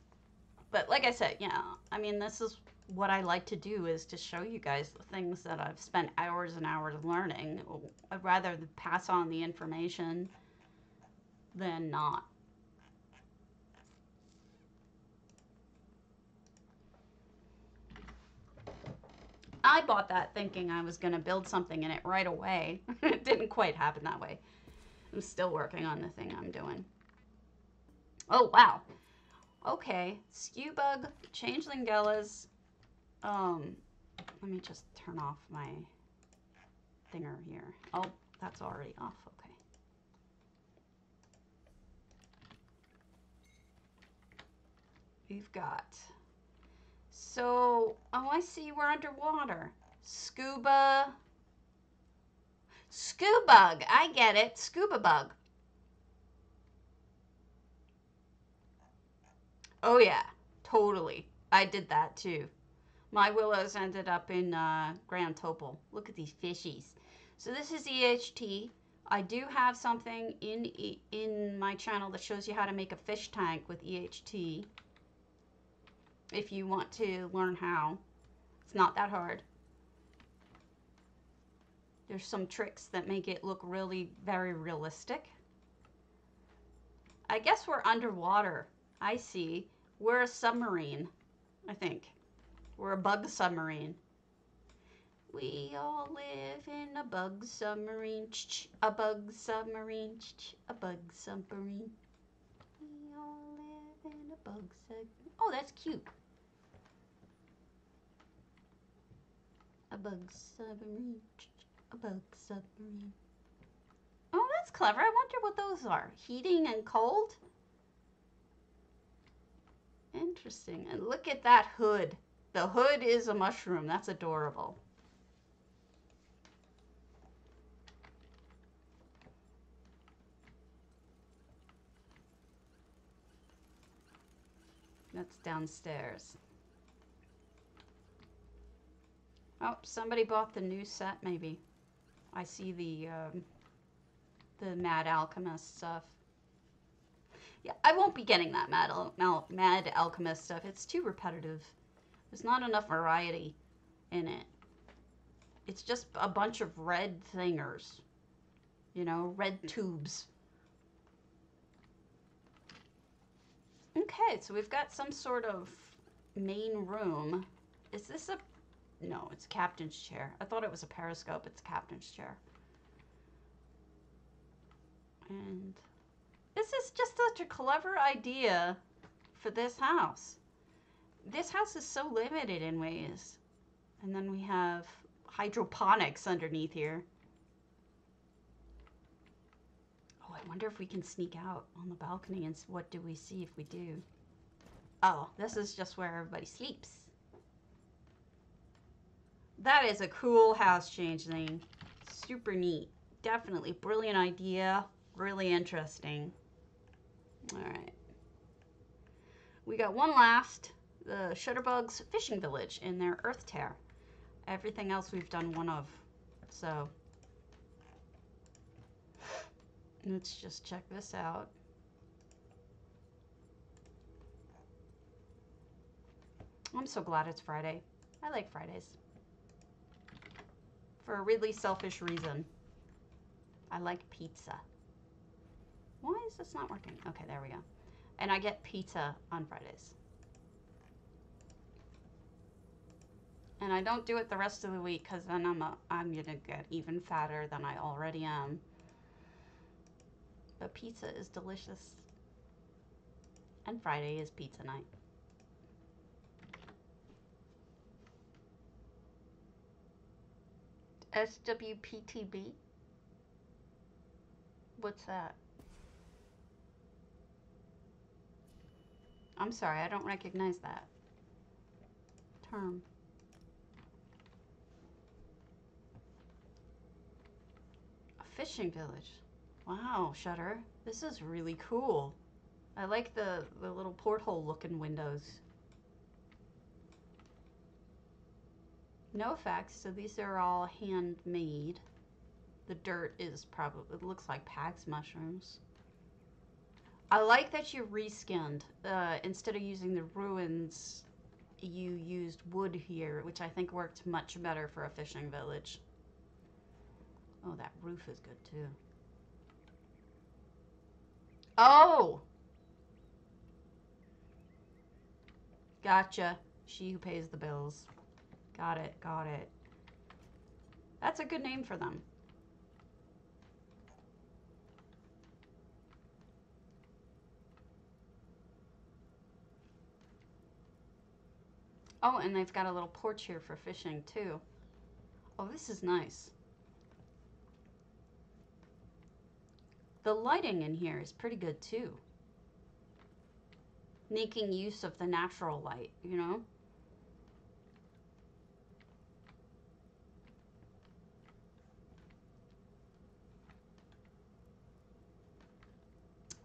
But like I said, yeah, I mean, this is what I like to do, is to show you guys the things that I've spent hours and hours learning. I'd rather pass on the information than not. I bought that thinking I was going to build something in it right away. It didn't quite happen that way. I'm still working on the thing I'm doing. Oh, wow. Okay, scubug, changelingellas. Let me just turn off my thinger here. Oh, that's already off. Okay. We've got. So, oh, I see we're underwater. Scubug. I get it. Scuba bug. Oh, yeah. Totally. I did that, too. My willows ended up in Grand Topol. Look at these fishies. So this is EHT. I do have something in my channel that shows you how to make a fish tank with EHT. If you want to learn how. It's not that hard. There's some tricks that make it look really very realistic. I guess we're underwater. I see. We're a submarine, I think. We're a bug submarine. We all live in a bug submarine. A bug submarine. A bug submarine. We all live in a bug submarine. Oh, that's cute. A bug submarine. A bug submarine. Oh, that's clever. I wonder what those are. Heating and cold? Interesting. And look at that hood. The hood is a mushroom. That's adorable. That's downstairs. Oh, somebody bought the new set, maybe. I see the Mad Alchemist stuff. Yeah, I won't be getting that Mad Alchemist stuff. It's too repetitive. There's not enough variety in it. It's just a bunch of red thingers. You know, red tubes. Okay, so we've got some sort of main room. Is this a... No, it's a captain's chair. I thought it was a periscope. It's a captain's chair. And this is just such a clever idea for this house. This house is so limited in ways. And then we have hydroponics underneath here. Oh, I wonder if we can sneak out on the balcony and what do we see if we do? Oh, this is just where everybody sleeps. That is a cool house changeling. Super neat. Definitely brilliant idea. Really interesting. All right. We got one last, the Shutterbug's Fishing Village in their earthtear. Everything else we've done one of. So let's just check this out. I'm so glad it's Friday. I like Fridays. For a really selfish reason. I like pizza. Why is this not working? Okay, there we go. And I get pizza on Fridays. And I don't do it the rest of the week because then I'm gonna get even fatter than I already am. But pizza is delicious. And Friday is pizza night. SWPTB? What's that? I'm sorry, I don't recognize that term. A fishing village. Wow, Shutter. This is really cool. I like the little porthole looking windows. No effects, so these are all handmade. The dirt is probably, it looks like Pax mushrooms. I like that you reskinned. Instead of using the ruins, you used wood here, which I think worked much better for a fishing village. Oh, that roof is good too. Oh! Gotcha. She who pays the bills. Got it, got it. That's a good name for them. Oh, and they've got a little porch here for fishing too. Oh, this is nice. The lighting in here is pretty good too. Making use of the natural light, you know?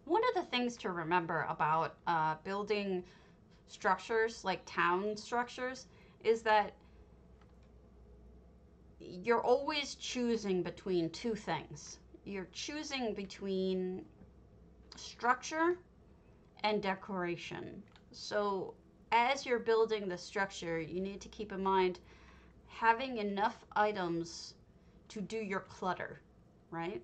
One of the things to remember about building structures, like town structures, is that you're always choosing between two things. You're choosing between structure and decoration. So as you're building the structure, you need to keep in mind having enough items to do your clutter, right?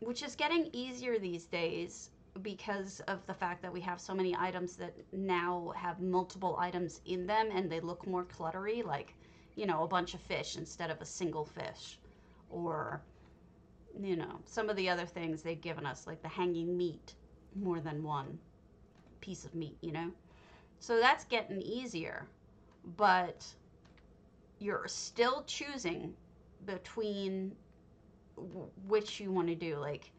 Which is getting easier these days because of the fact that we have so many items that now have multiple items in them and they look more cluttery, like, you know, a bunch of fish instead of a single fish, or, you know, some of the other things they've given us, like the hanging meat, more than one piece of meat, you know? So that's getting easier, but you're still choosing between which you want to do, like,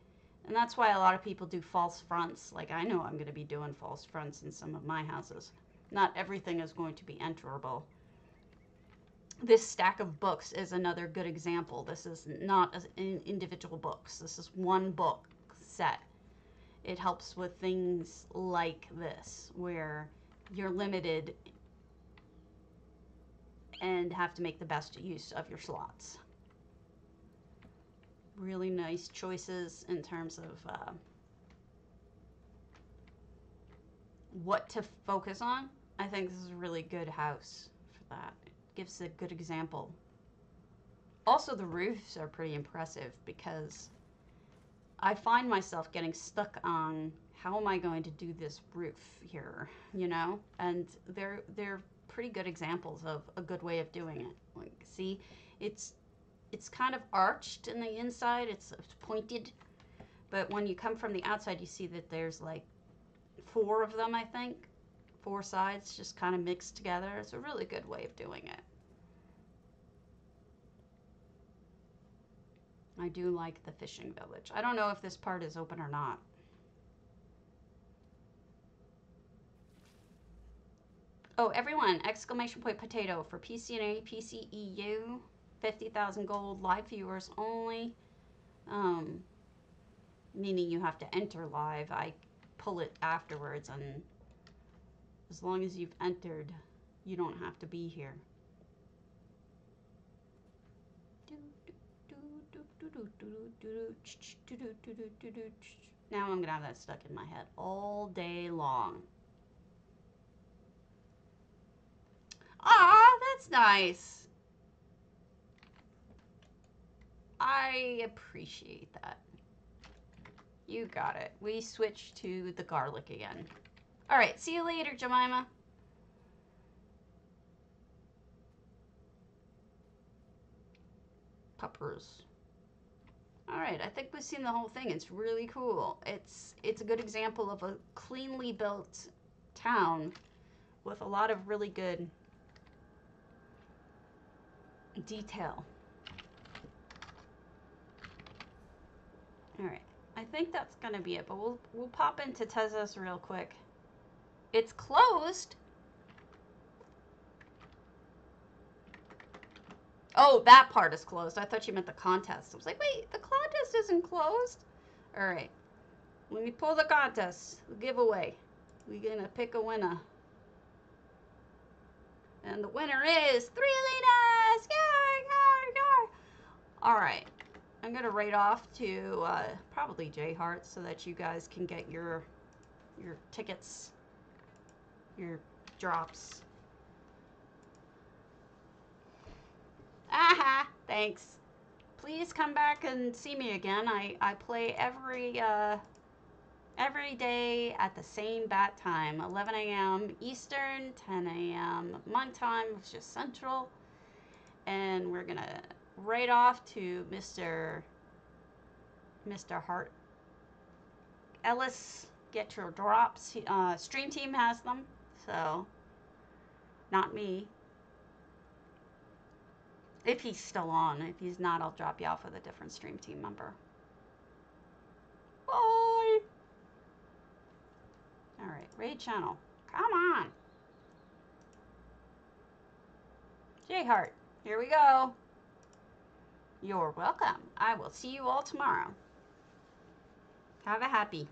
and that's why a lot of people do false fronts. Like, I know I'm going to be doing false fronts in some of my houses. Not everything is going to be enterable. This stack of books is another good example. This is not individual books. This is one book set. It helps with things like this, where you're limited and have to make the best use of your slots. Really nice choices in terms of what to focus on. I think this is a really good house for that. It gives a good example. Also, the roofs are pretty impressive because I find myself getting stuck on how am I going to do this roof here, you know? And they're pretty good examples of a good way of doing it. Like, see, it's kind of arched in the inside, it's pointed, but when you come from the outside, you see that there's like 4 of them, I think. 4 sides just kind of mixed together. It's a really good way of doing it. I do like the fishing village. I don't know if this part is open or not. Oh, everyone, exclamation point potato for PCNA, PCEU, 50,000 gold, live viewers only. meaning you have to enter live. I pull it afterwards, and as long as you've entered, you don't have to be here. Now I'm gonna have that stuck in my head all day long. Ah, that's nice. I appreciate that. You got it. We switched to the garlic again. All right, see you later, Jemima. Peppers. All right, I think we've seen the whole thing. It's really cool. It's a good example of a cleanly built town with a lot of really good detail. All right, I think that's gonna be it, but we'll pop into Tezos real quick. It's closed. Oh, that part is closed. I thought you meant the contest. I was like, wait, the contest isn't closed. All right, let me pull the contest, the giveaway. We're gonna pick a winner. And the winner is 3 Alinas! Yay, yay, yay! All right, I'm gonna rate off to probably J Heart so that you guys can get your tickets, your drops. Aha, thanks. Please come back and see me again. I play every day at the same bat time, 11 a.m. Eastern, 10 a.m. my time, which is just Central. And we're gonna rate off to Mr. Hart Ellis. Get your drops. Stream Team has them, so not me. If he's still on. If he's not, I'll drop you off with a different Stream Team member. Bye! Alright, raid channel. Come on! J-Heart, here we go. You're welcome. I will see you all tomorrow. Have a happy.